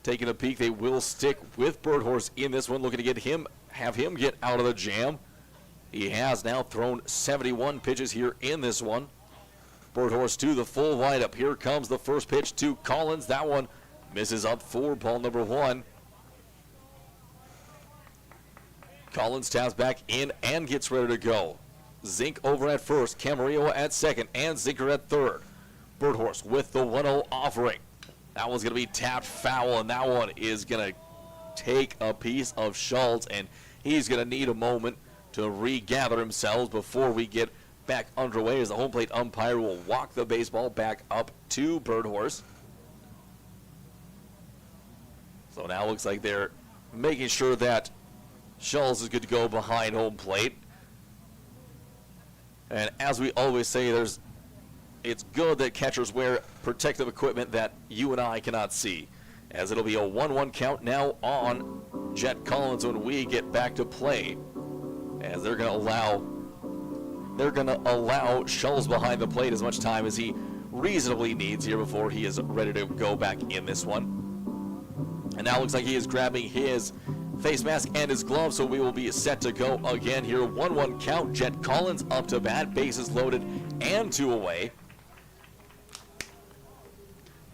taking a peek, they will stick with Birdhorse in this one, looking to have him get out of the jam. He has now thrown 71 pitches here in this one. Birdhorse to the full windup. Here comes the first pitch to Collins. That one misses up for ball number 1. Collins taps back in and gets ready to go. Zink over at first, Camarillo at second, and Zinker at third. Birdhorse with the 1-0 offering. That one's going to be tapped foul, and that one is going to take a piece of Schultz, and he's going to need a moment to regather himself before we get back underway, as the home plate umpire will walk the baseball back up to Birdhorse. So now it looks like they're making sure that Schultz is good to go behind home plate. And as we always say, it's good that catchers wear protective equipment that you and I cannot see, as it'll be a 1-1 count now on Jet Collins when we get back to play, as they're going to allow Schultz behind the plate as much time as he reasonably needs here before he is ready to go back in this one. And now it looks like he is grabbing his face mask and his glove, so we will be set to go again here. 1-1 count. Jet Collins up to bat, bases loaded and 2 away.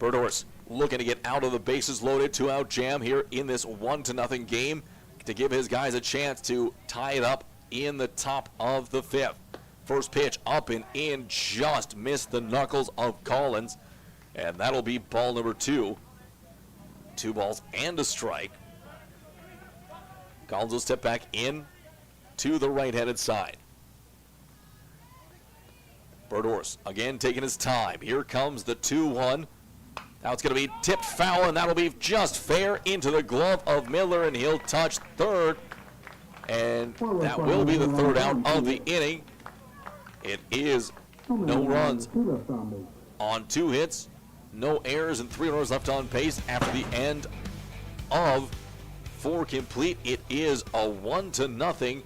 Birdhorse looking to get out of the bases loaded 2-out jam here in this 1-0 game to give his guys a chance to tie it up in the top of the 5th. First pitch up and in, just missed the knuckles of Collins, and that'll be ball number 2. 2 balls and a strike. Collins will step back in to the right-handed side. Birdhorse again taking his time. Here comes the 2-1. Now it's going to be tipped foul, and that'll be just fair into the glove of Miller, and he'll touch third. And that will be the 3rd out of the inning. It is no runs on 2 hits, no errors, and 3 runners left on base after the end of 4 complete. It is a 1-0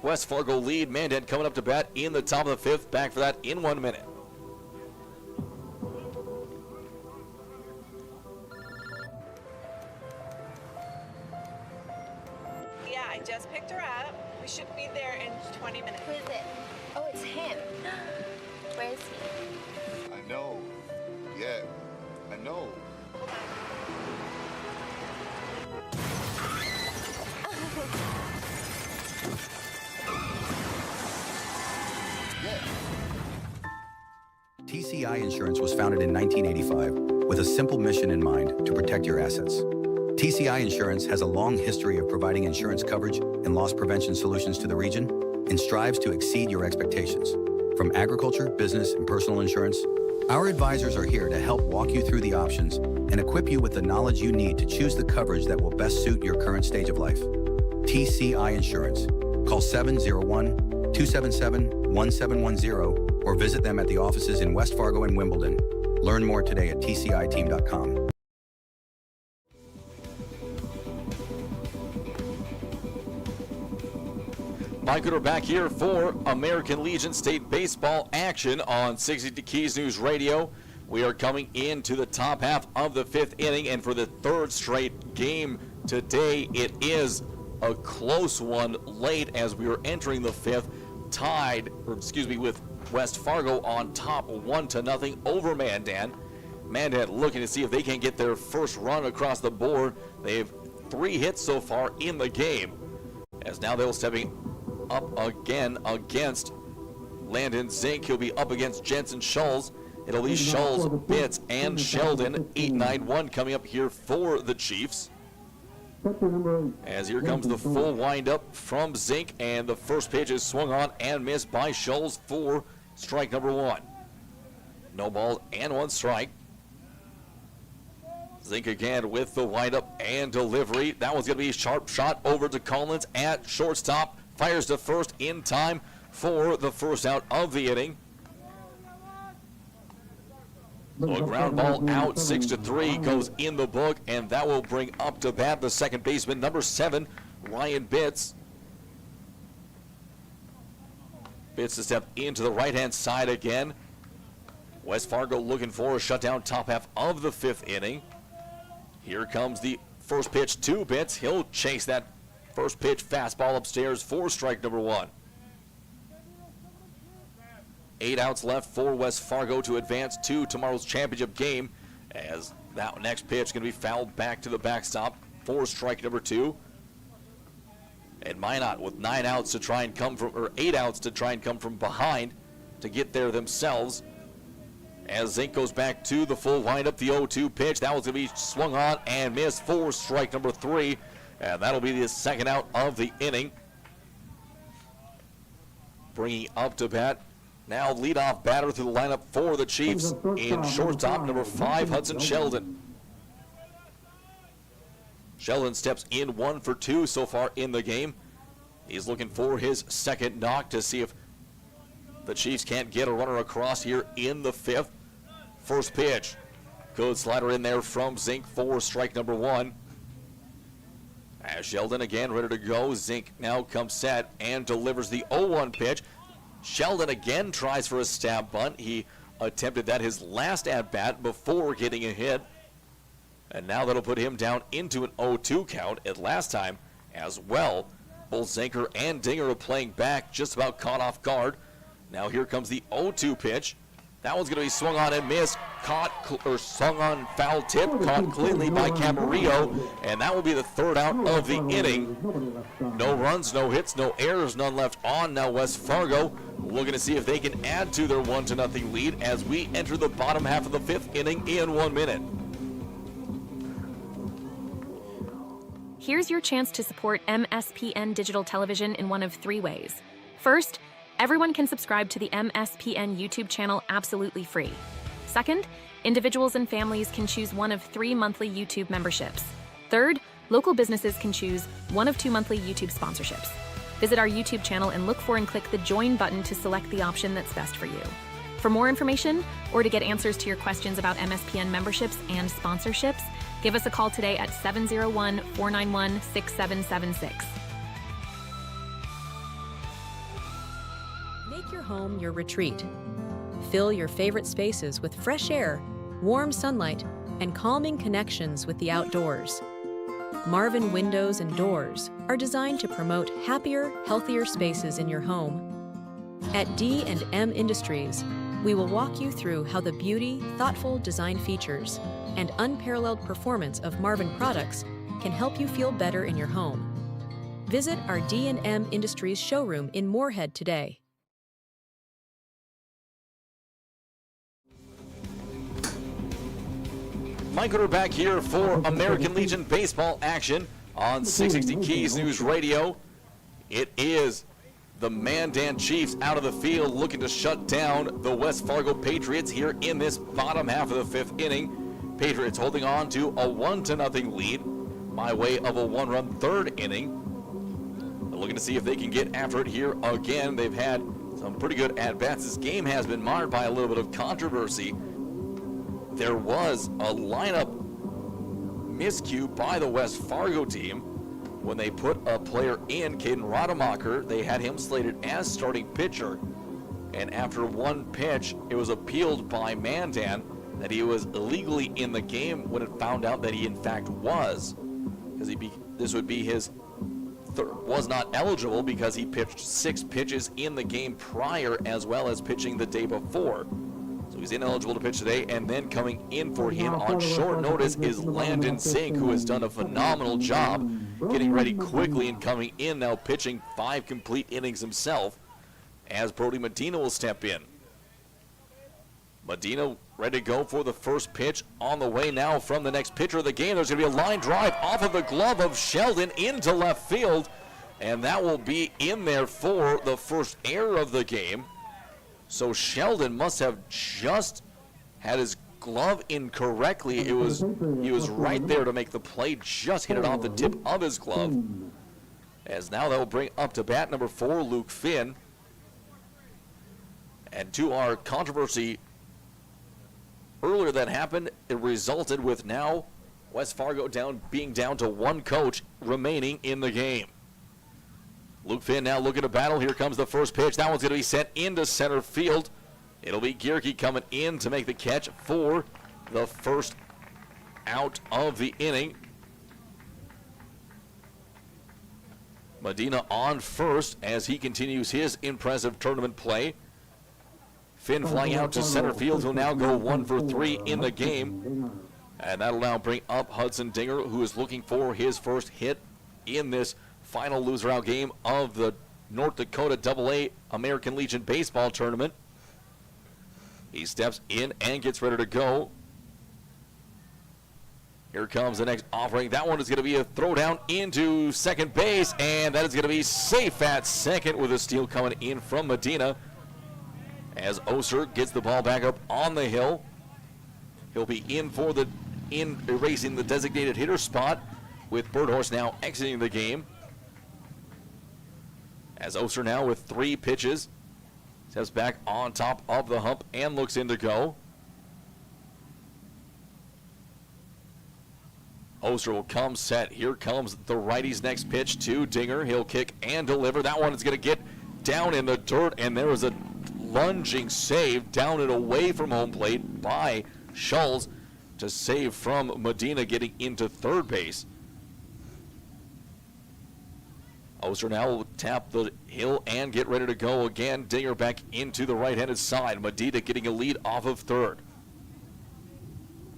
West Fargo lead. Mandan coming up to bat in the top of the 5th. Back for that in 1 minute. Yeah, I just picked her up. We should be there in 20 minutes. Who is it? Oh, it's him. Where is he? I know. Yeah, I know. Hold on. TCI Insurance was founded in 1985 with a simple mission in mind: to protect your assets. TCI Insurance has a long history of providing insurance coverage and loss prevention solutions to the region and strives to exceed your expectations. From agriculture, business, and personal insurance, our advisors are here to help walk you through the options and equip you with the knowledge you need to choose the coverage that will best suit your current stage of life. TCI Insurance. Call 701-277-1710 or visit them at the offices in West Fargo and Wimbledon. Learn more today at tciteam.com. Mike Gooder back here for American Legion State Baseball action on 60 Keys News Radio. We are coming into the top half of the 5th inning, and for the 3rd straight game today, it is a close one late as we are entering the 5th, with West Fargo on top 1-0 over Mandan. Mandan looking to see if they can get their first run across the board. They have 3 hits so far in the game, as now they'll stepping up again against Landon Zink. He'll be up against Jensen Schulz. It'll be Schulz, Bitts, and Sheldon. 8-9-1 coming up here for the Chiefs. As here comes the full windup from Zink, and the first pitch is swung on and missed by Schulz for strike number 1. No balls and 1 strike. Zink again with the windup and delivery. That was going to be a sharp shot over to Collins at shortstop. Fires to first in time for the first out of the inning. A ground ball out, 6-3 goes in the book, and that will bring up to bat the second baseman, number 7, Ryan Bitts. Bitts to step into the right-hand side again. West Fargo looking for a shutdown top half of the 5th inning. Here comes the first pitch to Bitts. He'll chase that first pitch fastball upstairs for strike number 1. 8 outs left for West Fargo to advance to tomorrow's championship game, as that next pitch is going to be fouled back to the backstop for strike number 2. And Minot with 8 outs to try and come from behind to get there themselves. As Zink goes back to the full windup, the 0-2 pitch. That was going to be swung on and missed for strike number 3. And that'll be the second out of the inning. Bringing up to bat, now leadoff batter through the lineup for the Chiefs in shortstop, number 5, Hudson Sheldon. Sheldon steps in 1 for 2 so far in the game. He's looking for his second knock to see if the Chiefs can't get a runner across here in the 5th. First pitch. Good slider in there from Zink for strike number 1. As Sheldon again ready to go, Zink now comes set and delivers the 0-1 pitch. Sheldon again tries for a stab bunt. He attempted that his last at-bat before getting a hit. And now that'll put him down into an 0-2 count at last time as well. Both Zinker and Dinger are playing back, just about caught off guard. Now here comes the 0-2 pitch. That one's going to be swung on and missed, swung on foul tip, caught cleanly by Camarillo, and that will be the third out of the inning. No runs, no hits, no errors, none left on. Now West Fargo looking to see if they can add to their 1-0 lead as we enter the bottom half of the 5th inning in 1 minute. Here's your chance to support MSPN Digital Television in one of 3 ways. First, everyone can subscribe to the MSPN YouTube channel absolutely free. Second, individuals and families can choose one of 3 monthly YouTube memberships. Third, local businesses can choose one of 2 monthly YouTube sponsorships. Visit our YouTube channel and look for and click the Join button to select the option that's best for you. For more information, or to get answers to your questions about MSPN memberships and sponsorships, give us a call today at 701-491-6776. Make your home your retreat. Fill your favorite spaces with fresh air, warm sunlight, and calming connections with the outdoors. Marvin Windows and Doors are designed to promote happier, healthier spaces in your home. At D&M Industries, we will walk you through how the beauty, thoughtful design features, and unparalleled performance of Marvin products can help you feel better in your home. Visit our D&M Industries showroom in Moorhead today. Mike Gooder back here for American Legion baseball action on 660 Keys News Radio. It is the Mandan Chiefs out of the field looking to shut down the West Fargo Patriots here in this bottom half of the fifth inning. Patriots holding on to a 1-0 lead by way of a one-run third inning. They're looking to see if they can get after it here again. They've had some pretty good at-bats. This game has been marred by a little bit of controversy. There was a lineup miscue by the West Fargo team when they put a player in, Caden Rademacher. They had him slated as starting pitcher, and after one pitch, it was appealed by Mandan that he was illegally in the game when it found out that he in fact was, because this would be his was not eligible because he pitched 6 pitches in the game prior as well as pitching the day before. So he's ineligible to pitch today, and then coming in for him on short notice is Landon Sink, who has done a phenomenal job getting ready quickly and coming in now, pitching 5 complete innings himself, as Brody Medina will step in. Medina ready to go for the first pitch on the way now from the next pitcher of the game. There's going to be a line drive off of the glove of Sheldon into left field, and that will be in there for the first error of the game. So Sheldon must have just had his glove incorrectly. He was right there to make the play, just hit it off the tip of his glove. As now they'll bring up to bat number 4, Luke Finn. And to our controversy earlier that happened, it resulted with now West Fargo being down to 1 coach remaining in the game. Luke Finn now looking to battle. Here comes the first pitch. That one's going to be sent into center field. It'll be Gierke coming in to make the catch for the first out of the inning. Medina on first as he continues his impressive tournament play. Finn flying out to center field. He'll now go 1 for 3 in the game. And that'll now bring up Hudson Dinger, who is looking for his first hit in this final loser-out game of the North Dakota AA American Legion baseball tournament. He steps in and gets ready to go. Here comes the next offering. That one is going to be a throw down into second base, and that is going to be safe at second with a steal coming in from Medina as Oser gets the ball back up on the hill. He'll be erasing the designated hitter spot with Birdhorse now exiting the game. As Oster now with 3 pitches steps back on top of the hump and looks in to go. Oster will come set. Here comes the righty's next pitch to Dinger. He'll kick and deliver. That one is going to get down in the dirt, and there was a lunging save down and away from home plate by Schultz to save from Medina getting into third base. Oster now will tap the hill and get ready to go again. Dinger back into the right-handed side. Medina getting a lead off of third.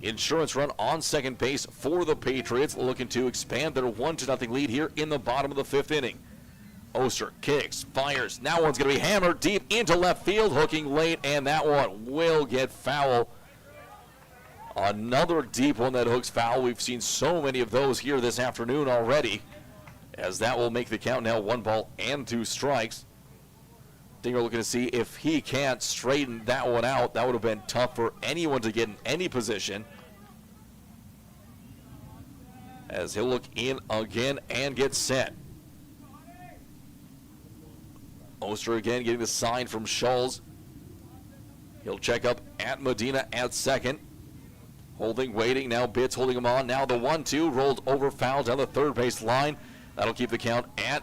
Insurance run on second base for the Patriots, looking to expand their 1-0 lead here in the bottom of the 5th inning. Oster kicks, fires. Now one's going to be hammered deep into left field, hooking late, and that one will get foul. Another deep one that hooks foul. We've seen so many of those here this afternoon already, as that will make the count now 1 ball and 2 strikes. Dinger looking to see if he can't straighten that one out. That would have been tough for anyone to get in any position. As he'll look in again and get set. Oster again getting the sign from Schultz. He'll check up at Medina at second. Holding, waiting, now Bitts holding him on. Now the 1-2 rolled over, foul down the third base line. That'll keep the count at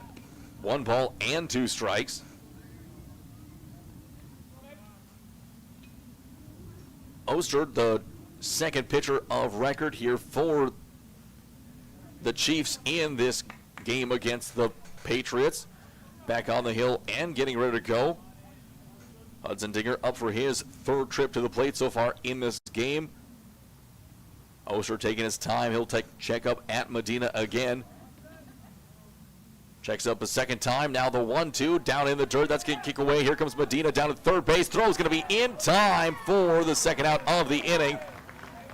1 ball and 2 strikes. Oster, the second pitcher of record here for the Chiefs in this game against the Patriots. Back on the hill and getting ready to go. Hudson Dinger up for his 3rd trip to the plate so far in this game. Oster taking his time. He'll check up at Medina again. Checks up a second time. Now the 1-2 down in the dirt. That's going to kick away. Here comes Medina down to third base. Throw is going to be in time for the second out of the inning.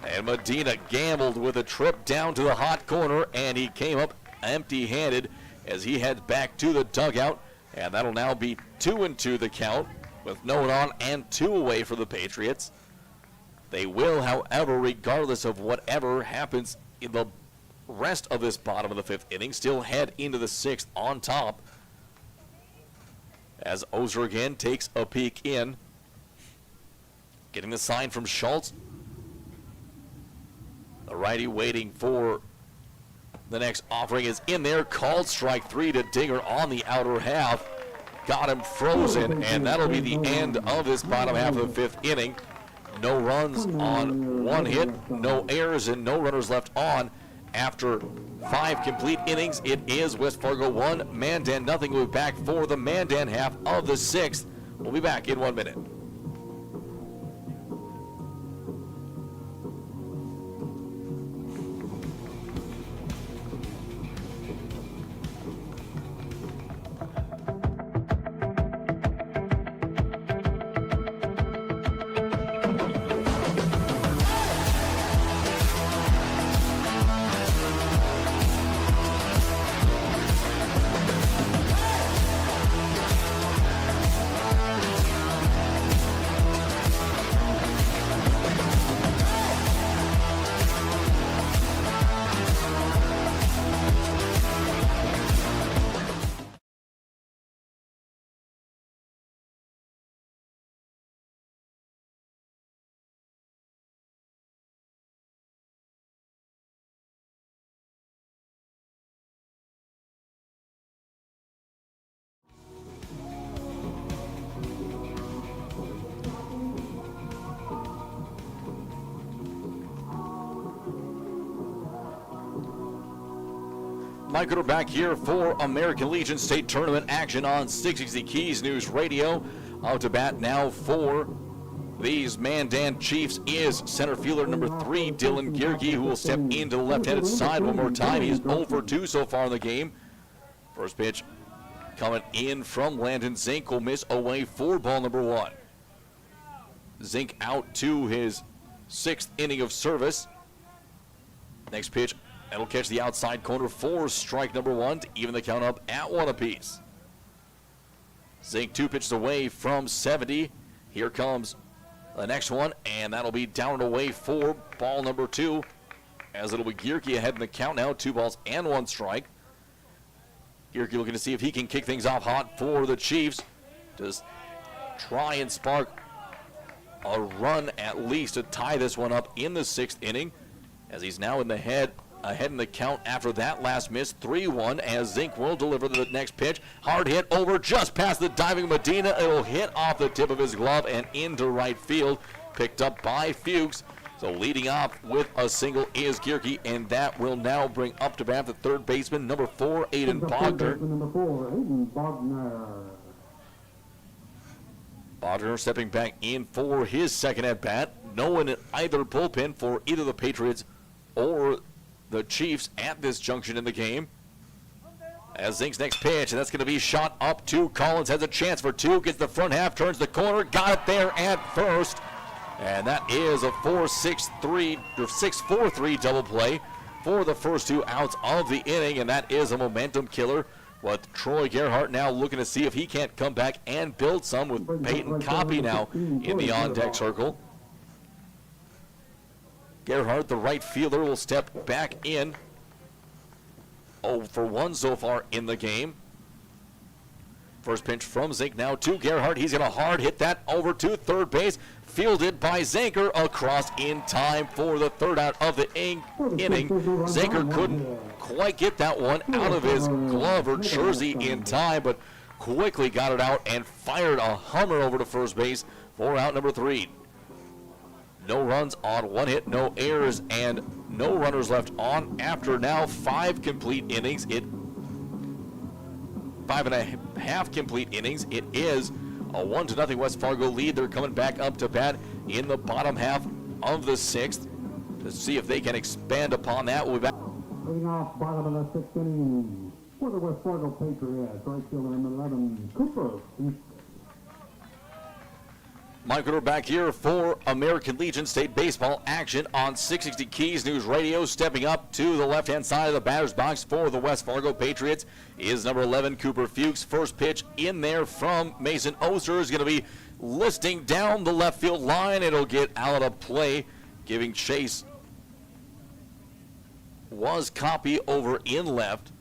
And Medina gambled with a trip down to the hot corner, and he came up empty-handed as he heads back to the dugout. And that'll now be 2-2 the count, with no one on and 2 away for the Patriots. They will, however, regardless of whatever happens in the rest of this bottom of the 5th inning, still head into the 6th on top. As Ozer again takes a peek in. Getting the sign from Schultz. The righty waiting for the next offering is in there. Called strike 3 to Dinger on the outer half. Got him frozen, and that'll be the end of this bottom half of the 5th inning. No runs on 1 hit, no errors, and no runners left on. After 5 complete innings, it is West Fargo 1, Mandan nothing. We'll be back for the Mandan half of the 6th. We'll be back in 1 minute. Mike Gooder back here for American Legion State Tournament action on 660 Keys News Radio. Out to bat now for these Mandan Chiefs is center fielder number 3, Dylan Gierke, who will step into the left-handed side one more time. He's 0 for 2 so far in the game. First pitch coming in from Landon Zink will miss away for ball number 1. Zink out to his 6th inning of service. Next pitch, that'll catch the outside corner for strike number 1 to even the count up at 1 apiece. Zink 2 pitches away from 70. Here comes the next one, and that'll be down and away for ball number 2, as it'll be Gierke ahead in the count now, 2 balls and 1 strike. Gierke looking to see if he can kick things off hot for the Chiefs. Just try and spark a run at least to tie this one up in the 6th inning, as he's now in the ahead in the count after that last miss. 3-1 as Zink will deliver the next pitch. Hard hit over just past the diving Medina. It'll hit off the tip of his glove and into right field. Picked up by Fuchs. So leading off with a single is Gierke, and that will now bring up to bat the third baseman, number 4, Aiden Bogner. Bogner stepping back in for his second at bat. No one in either bullpen for either the Patriots or the Chiefs at this junction in the game. As Zink's next pitch, and that's going to be shot up to Collins. Has a chance for 2, gets the front half, turns the corner, got it there at first. And that is a 6-4-3 double play for the first 2 outs of the inning, and that is a momentum killer. With Troy Gerhardt now looking to see if he can't come back and build some, with Peyton Copy now in the on-deck circle. Gerhardt, the right fielder, will step back in. 0 for 1 so far in the game. First pitch from Zink now to Gerhardt. He's going to hard hit that over to third base. Fielded by Zanker across in time for the third out of the inning. Zanker couldn't quite get that one out of his glove or jersey in time, but quickly got it out and fired a hummer over to first base for out number 3. No runs on 1 hit, no errors, and no runners left on after now 5 complete innings. 5.5 complete innings. It is a 1-0 West Fargo lead. They're coming back up to bat in the bottom half of the 6th to see if they can expand upon that. We'll be back. Leading off bottom of the 6th inning for the West Fargo Patriots, right fielder number 11, Cooper. Mike Ritter back here for American Legion State Baseball action on 660 Keys News Radio. Stepping up to the left-hand side of the batter's box for the West Fargo Patriots is number 11, Cooper Fuchs. First pitch in there from Mason Oster is going to be listing down the left field line. It'll get out of play, giving chase. Was Copy over in left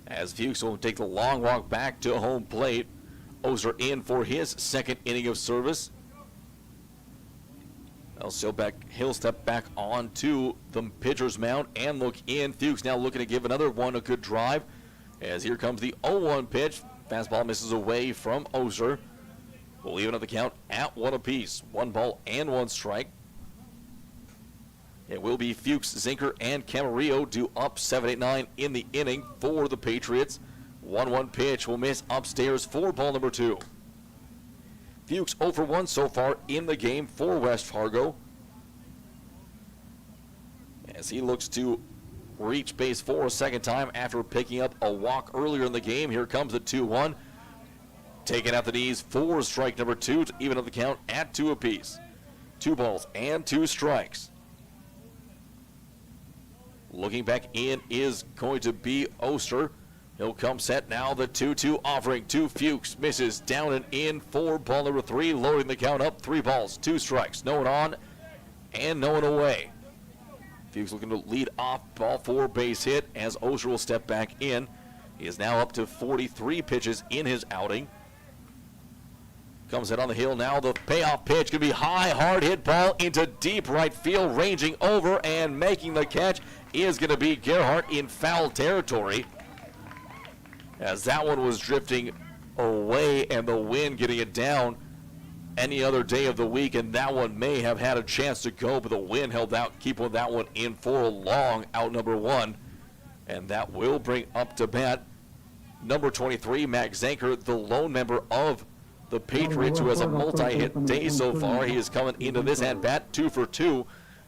as Fuchs will take the long walk back to home plate. Oster in for his second inning of service. He'll step back onto the pitcher's mound and look in. Fuchs now looking to give another one a good drive as here comes the 0-1 pitch. Fastball misses away from Oster. We'll even up the count at 1 apiece. 1 ball and 1 strike. It will be Fuchs, Zinker, and Camarillo due up 7-8-9 in the inning for the Patriots. 1-1 pitch will miss upstairs for ball number 2. Fuchs 0 for 1 so far in the game for West Fargo, as he looks to reach base for a second time after picking up a walk earlier in the game. Here comes the 2-1. Taken at the knees for strike number 2 to even up the count at 2 apiece. 2 balls and 2 strikes. Looking back in is going to be Oster. He'll come set now, the 2-2 offering to Fuchs. Misses down and in for ball number 3, loading the count up. 3 balls, 2 strikes, no one on and no one away. Fuchs looking to lead off ball 4, base hit as Oster will step back in. He is now up to 43 pitches in his outing. Comes in on the hill now, the payoff pitch going to be high, hard hit ball into deep right field, ranging over and making the catch is going to be Gerhardt in foul territory, as that one was drifting away and the wind getting it down any other day of the week, and that one may have had a chance to go, but the wind held out, keeping that one in for a long out number 1, and that will bring up to bat number 23, Max Zanker, the lone member of the Patriots, who has a multi-hit day so far. He is coming into this at-bat 2 for 2,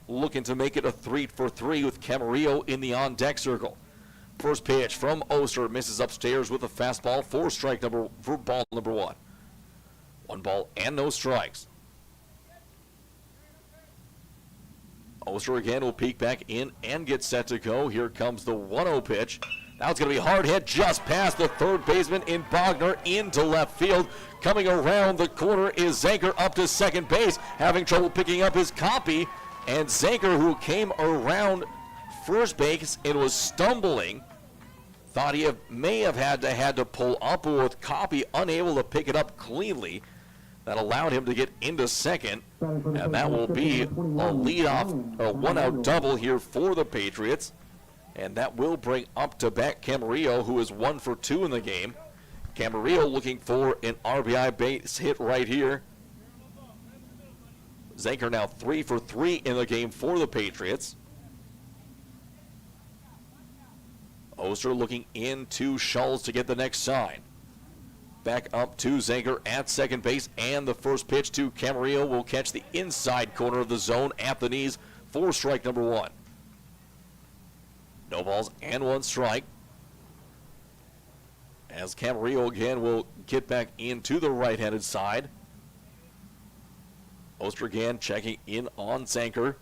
looking to make it a 3 for 3 with Camarillo in the on-deck circle. First pitch from Oster misses upstairs with a fastball for ball number 1. 1 ball and no strikes. Oster again will peek back in and get set to go. Here comes the 1-0 pitch. Now it's going to be a hard hit just past the third baseman in Bogner into left field. Coming around the corner is Zanker up to second base, having trouble picking up his Copy. And Zanker, who came around first base and was stumbling, thought he may have had to pull up, with Copy unable to pick it up cleanly. That allowed him to get into second, and that will be a leadoff, a 1-out double here for the Patriots, and that will bring up to bat Camarillo, who is 1 for 2 in the game. Camarillo looking for an RBI base hit right here. Zanker now 3 for 3 in the game for the Patriots. Oster looking into Schultz to get the next sign. Back up to Zanker at second base, and the first pitch to Camarillo will catch the inside corner of the zone at the knees for strike number 1. No balls and 1 strike. As Camarillo again will get back into the right-handed side. Oster again checking in on Zanker.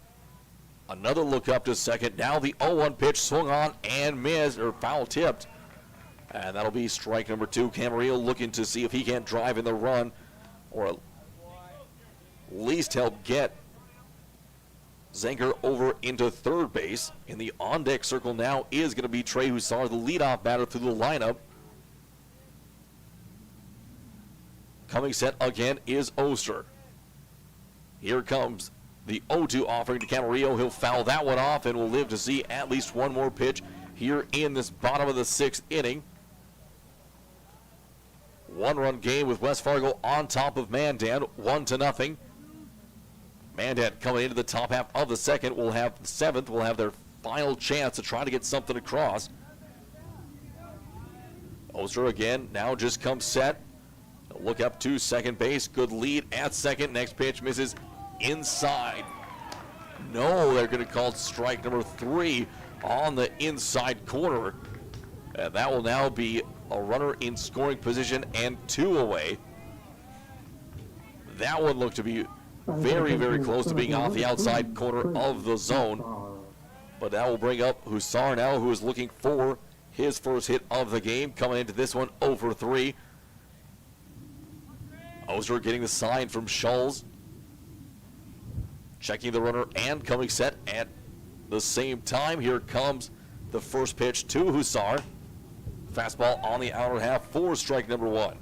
Another look up to second. Now the 0-1 pitch swung on and missed, or foul tipped. And that'll be strike number 2. Camarillo looking to see if he can't drive in the run, or at least help get Zanker over into third base. In the on-deck circle now is going to be Trey Hussar, the leadoff batter through the lineup. Coming set again is Oster. Here comes the 0-2 offering to Camarillo. He'll foul that one off and will live to see at least one more pitch here in this bottom of the 6th inning. 1-run game with West Fargo on top of Mandan, 1-0. Mandan coming into the top half of the 2nd will have the 7th, will have their final chance to try to get something across. Oster again now just comes set. Look up to second base. Good lead at second. Next pitch misses inside. No, they're going to call strike number 3 on the inside corner. And that will now be a runner in scoring position and 2 away. that one looked to be very, very close to being off the outside corner of the zone. But that will bring up Hussar now, who is looking for his first hit of the game, coming into this one 0 for 3. Oster getting the sign from Schulz. Checking the runner and coming set at the same time. Here comes the first pitch to Hussar. Fastball on the outer half for strike number 1.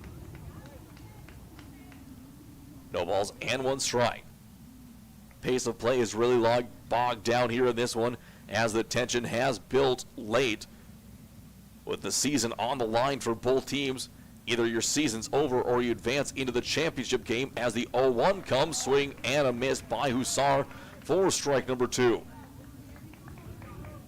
No balls and 1 strike. Pace of play is really bogged down here in this one as the tension has built late with the season on the line for both teams. Either your season's over or you advance into the championship game as the 0-1 comes. Swing and a miss by Hussar for strike number 2.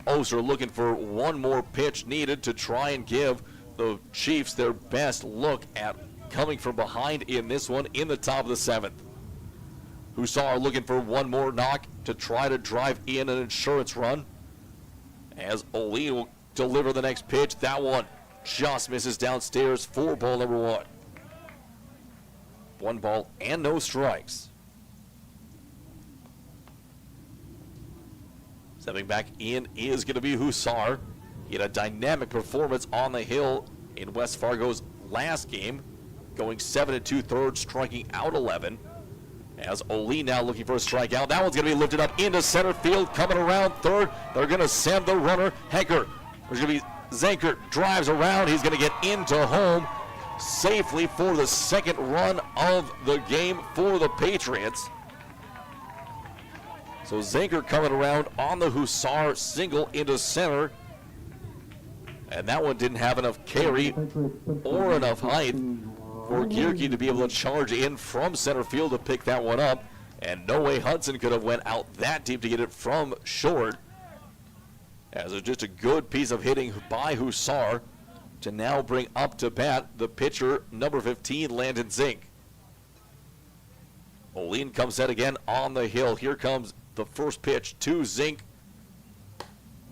Oster looking for one more pitch needed to try and give the Chiefs their best look at coming from behind in this one in the top of the 7th. Hussar looking for one more knock to try to drive in an insurance run as Olin will deliver the next pitch. That one just misses downstairs for ball number 1. 1 ball and no strikes. Stepping back in is going to be Hussar. He had a dynamic performance on the hill in West Fargo's last game, going 7 2/3, striking out 11. As Oli now looking for a strikeout. That one's going to be lifted up into center field, coming around third. They're going to send the runner. Hecker, there's going to be Zankert, drives around. He's going to get into home safely for the second run of the game for the Patriots. So Zankert coming around on the Hussar single into center. And that one didn't have enough carry or enough height for Gierke to be able to charge in from center field to pick that one up. And no way Hudson could have went out that deep to get it from short. As it's just a good piece of hitting by Hussar to now bring up to bat the pitcher, number 15, Landon Zink. Olin comes set again on the hill. Here comes the first pitch to Zink.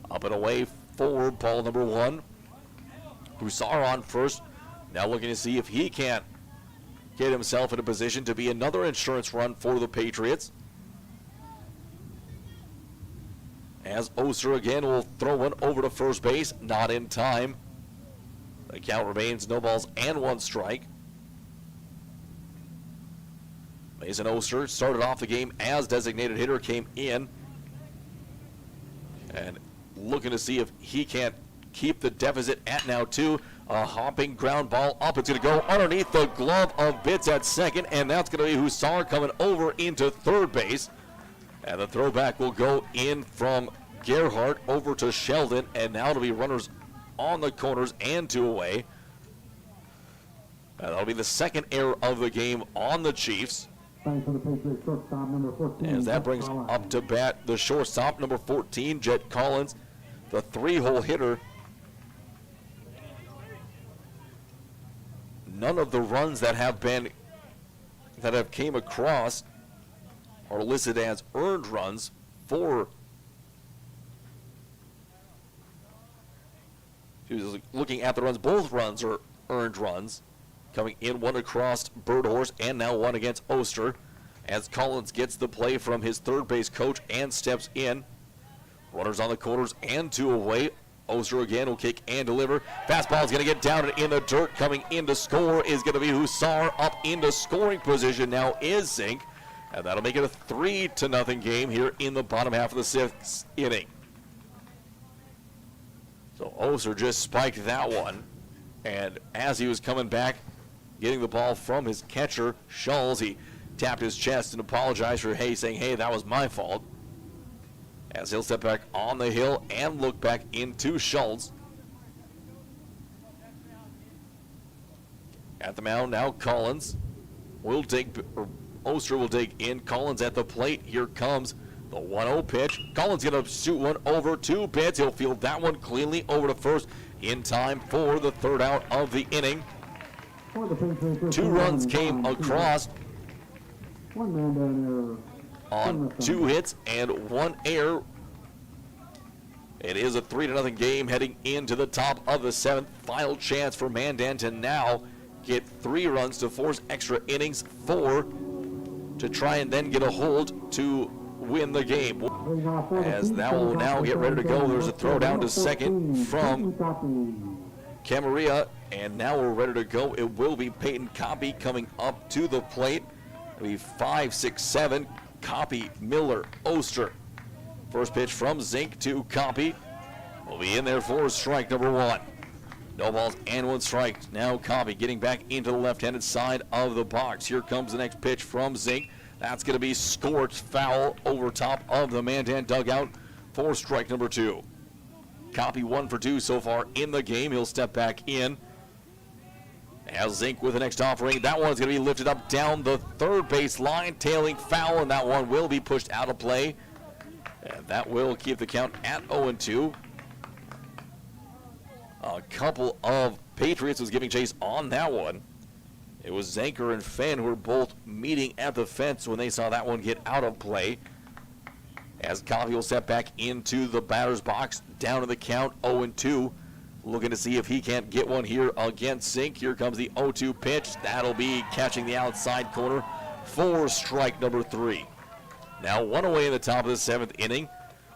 Up and away for ball number 1. Hussar on first. Now looking to see if he can't get himself in a position to be another insurance run for the Patriots. As Oster again will throw one over to first base, not in time. The count remains no balls and 1 strike. Mason Oster started off the game as designated hitter, came in and looking to see if he can't keep the deficit at now 2. A hopping ground ball up. It's going to go underneath the glove of Bitts at second, and that's going to be Hussar coming over into third base. And the throwback will go in from Gerhardt over to Sheldon, and now it'll be runners on the corners and 2 away. And that'll be the second error of the game on the Chiefs. As that brings up to bat the shortstop, number 14, Jet Collins, the 3-hole hitter. None of the runs that have came across are listed as earned runs for. He was looking at the runs. Both runs are earned runs. Coming in, one across Birdhorse and now one against Oster. As Collins gets the play from his third base coach and steps in. Runners on the corners and 2 away. Oster again will kick and deliver. Fastball is going to get down in the dirt. Coming in to score is going to be Hussar. Up into scoring position now is Zink. And that'll make it a 3-0 game here in the bottom half of the 6th inning. So Oster just spiked that one. And as he was coming back, getting the ball from his catcher, Schulz, he tapped his chest and apologized for saying, hey, that was my fault. As he'll step back on the hill and look back into Schulz. At the mound now, Collins will Oster will dig in. Collins at the plate. Here comes the 1-0 pitch. Collins going to shoot one over to Bitts. He'll field that one cleanly over to first in time for the 3rd out of the inning. 2 runs came across on 2 hits and 1 error. It is a 3-0 game heading into the top of the 7th. Final chance for Mandan to now get 3 runs to force extra innings for to try and then get a hold to win the game. As that will now get ready to go. There's a throw down to second from Camaria, and now we're ready to go. It will be Peyton Copy coming up to the plate. It'll be 5, 6, 7. Copy, Miller, Oster. First pitch from Zink to Copy. Will be in there for strike number 1. No balls and 1 strike. Now Copy getting back into the left-handed side of the box. Here comes the next pitch from Zink. That's going to be scorched foul over top of the Mandan dugout for strike number 2. Copy 1 for 2 so far in the game. He'll step back in. As Zink with the next offering. That one's going to be lifted up down the third base line. Tailing foul, and that one will be pushed out of play. And that will keep the count at 0-2. A couple of Patriots was giving chase on that one. It was Zanker and Fenn who were both meeting at the fence when they saw that one get out of play. As Copy will step back into the batter's box, down to the count, 0-2. Looking to see if he can't get one here against Zink. Here comes the 0-2 pitch. That'll be catching the outside corner for strike number 3. Now 1 away in the top of the 7th inning.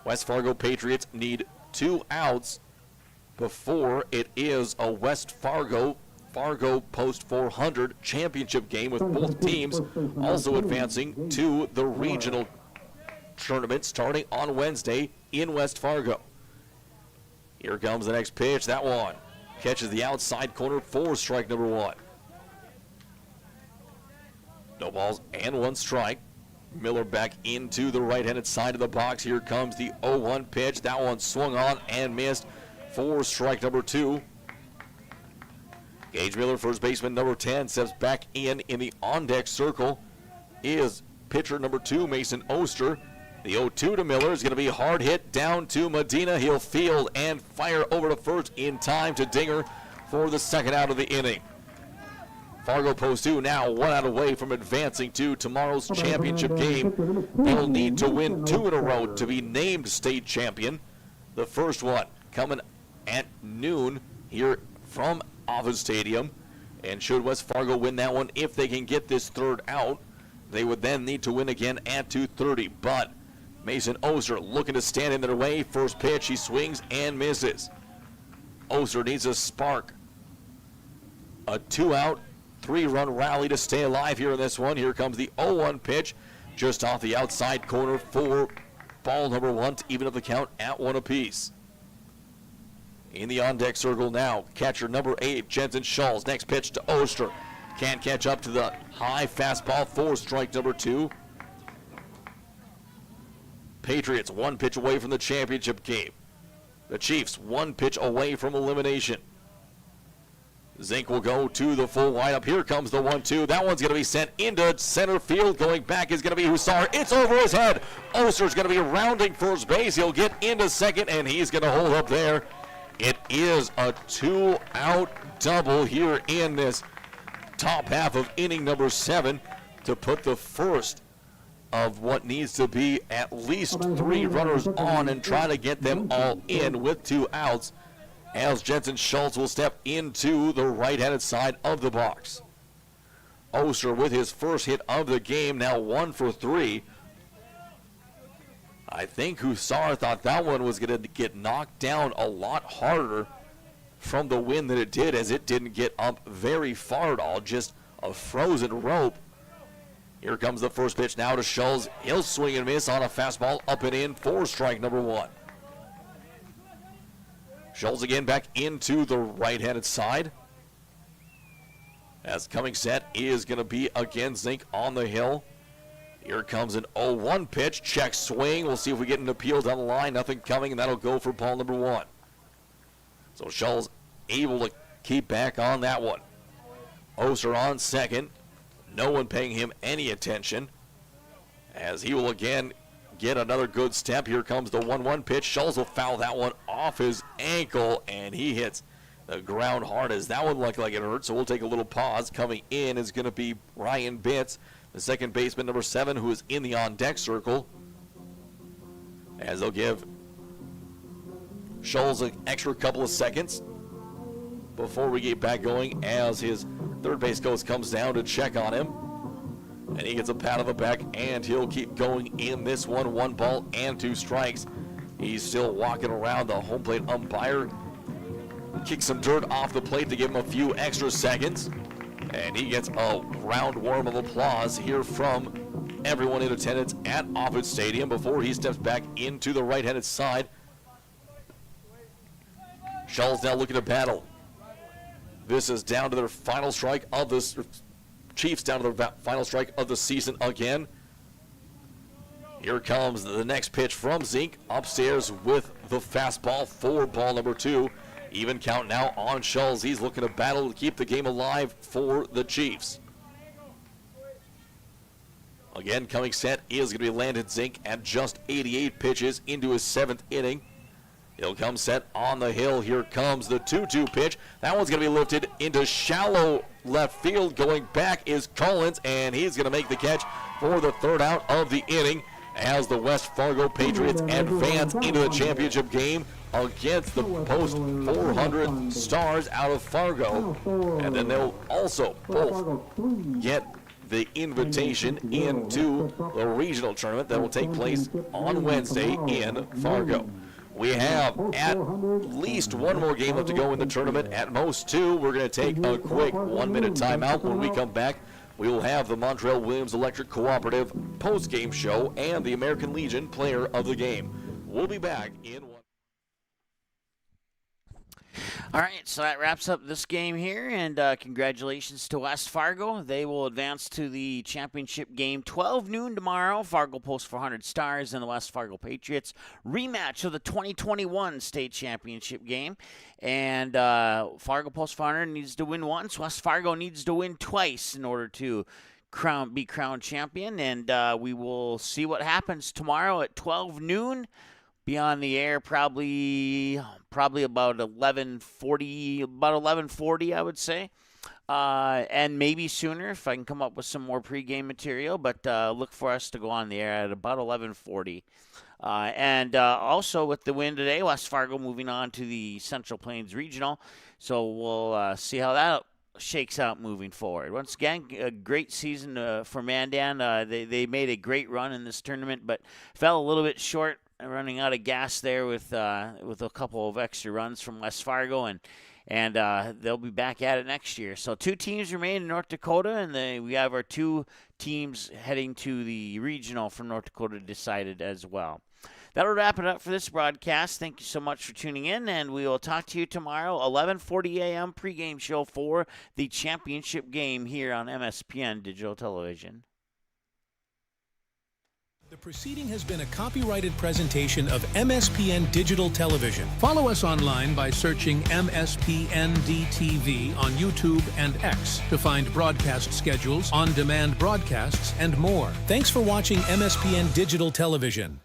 West Fargo Patriots need 2 outs before it is a West Fargo Post 400 championship game, with both teams also advancing to the regional tournament starting on Wednesday in West Fargo. Here comes the next pitch. That one catches the outside corner for strike number 1. No balls and 1 strike. Miller back into the right-handed side of the box. Here comes the 0-1 pitch. That one swung on and missed for strike number 2. Gage Miller, first baseman number 10, steps back in the on-deck circle is pitcher number 2, Mason Oster. The 0-2 to Miller is going to be hard hit down to Medina. He'll field and fire over to first in time to Dinger for the second out of the inning. Fargo Post 2 now 1 out away from advancing to tomorrow's championship game. They'll need to win 2 in a row to be named state champion. The first one coming at noon here from Office Stadium. And should West Fargo win that one, if they can get this third out, they would then need to win again at 2:30. But Mason Oster looking to stand in their way. First pitch, he swings and misses. Oster needs a spark. A 2-out, 3-run rally to stay alive here in this one. Here comes the 0-1 pitch, just off the outside corner for ball number 1 to even up the count at 1 apiece. In the on-deck circle now, catcher number 8, Jensen Schultz. Next pitch to Oster. Can't catch up to the high fastball for strike number 2. Patriots 1 pitch away from the championship game. The Chiefs 1 pitch away from elimination. Zink will go to the full windup. Here comes the 1-2. That one's going to be sent into center field. Going back is going to be Hussar. It's over his head. Oster's going to be rounding first base. He'll get into second, and he's going to hold up there. It is a 2-out double here in this top half of inning number 7 to put the first of what needs to be at least 3 runners on and try to get them all in with 2 outs, as Jensen Schultz will step into the right-handed side of the box. Oster with his first hit of the game, now 1 for 3. I think Hussar thought that one was going to get knocked down a lot harder from the wind than it did, as it didn't get up very far at all, just a frozen rope. Here comes the first pitch now to Schultz. He'll swing and miss on a fastball up and in for strike number 1. Schultz again back into the right-handed side. As coming set is going to be again Zink on the hill. Here comes an 0-1 pitch. Check swing. We'll see if we get an appeal down the line. Nothing coming, and that'll go for ball number 1. So Schultz able to keep back on that one. Oster on second. No one paying him any attention, as he will again get another good step. Here comes the 1-1 pitch. Schultz will foul that one off his ankle, and he hits the ground hard, as that one looked like it hurt. So we'll take a little pause. Coming in is going to be Ryan Bitts, the second baseman, number 7, who is in the on-deck circle, as they'll give Schultz an extra couple of seconds before we get back going, as his third base coach comes down to check on him. And he gets a pat on the back, and he'll keep going in this one. 1 ball and 2 strikes. He's still walking around. The home plate umpire kicks some dirt off the plate to give him a few extra seconds. And he gets a round warm of applause here from everyone in attendance at Offutt Stadium before he steps back into the right-handed side. Shells now looking to battle. This is down to their final strike of this. Chiefs down to their final strike of the season again. Here comes the next pitch from Zink upstairs with the fastball for ball number 2. Even count now on Schultz. He's looking to battle to keep the game alive for the Chiefs. Again, coming set is going to be Landon Zink at just 88 pitches into his 7th inning. He'll come set on the hill. Here comes the 2-2 pitch. That one's going to be lifted into shallow left field. Going back is Collins, and he's going to make the catch for the 3rd out of the inning as the West Fargo Patriots advance into the championship game against the post 400 Stars out of Fargo. And then they'll also both get the invitation into the regional tournament that will take place on Wednesday in Fargo. We have at least one more game left to go in the tournament, at most 2. We're going to take a quick 1-minute timeout. When we come back, we will have the Montreal Williams Electric Cooperative post-game show and the American Legion Player of the Game. We'll be back in 1. All right, so that wraps up this game here, and congratulations to West Fargo. They will advance to the championship game 12 noon tomorrow. Fargo Post 400 Stars and the West Fargo Patriots. Rematch of the 2021 state championship game. And Fargo Post 400 needs to win once. West Fargo needs to win twice in order to be crowned champion. And we will see what happens tomorrow at 12 noon. Be on the air probably about 11:40, I would say, and maybe sooner if I can come up with some more pregame material. But look for us to go on the air at about 11:40. And also with the win today, West Fargo moving on to the Central Plains Regional. So we'll see how that shakes out moving forward. Once again, a great season for Mandan. They made a great run in this tournament, but fell a little bit short, running out of gas there with a couple of extra runs from West Fargo, and they'll be back at it next year. So 2 teams remain in North Dakota, and we have our 2 teams heading to the regional from North Dakota decided as well. That'll wrap it up for this broadcast. Thank you so much for tuning in, and we will talk to you tomorrow, 11:40 a.m. pregame show for the championship game here on MSPN Digital Television. The proceeding has been a copyrighted presentation of MSPN Digital Television. Follow us online by searching MSPN-DTV on YouTube and X to find broadcast schedules, on-demand broadcasts, and more. Thanks for watching MSPN Digital Television.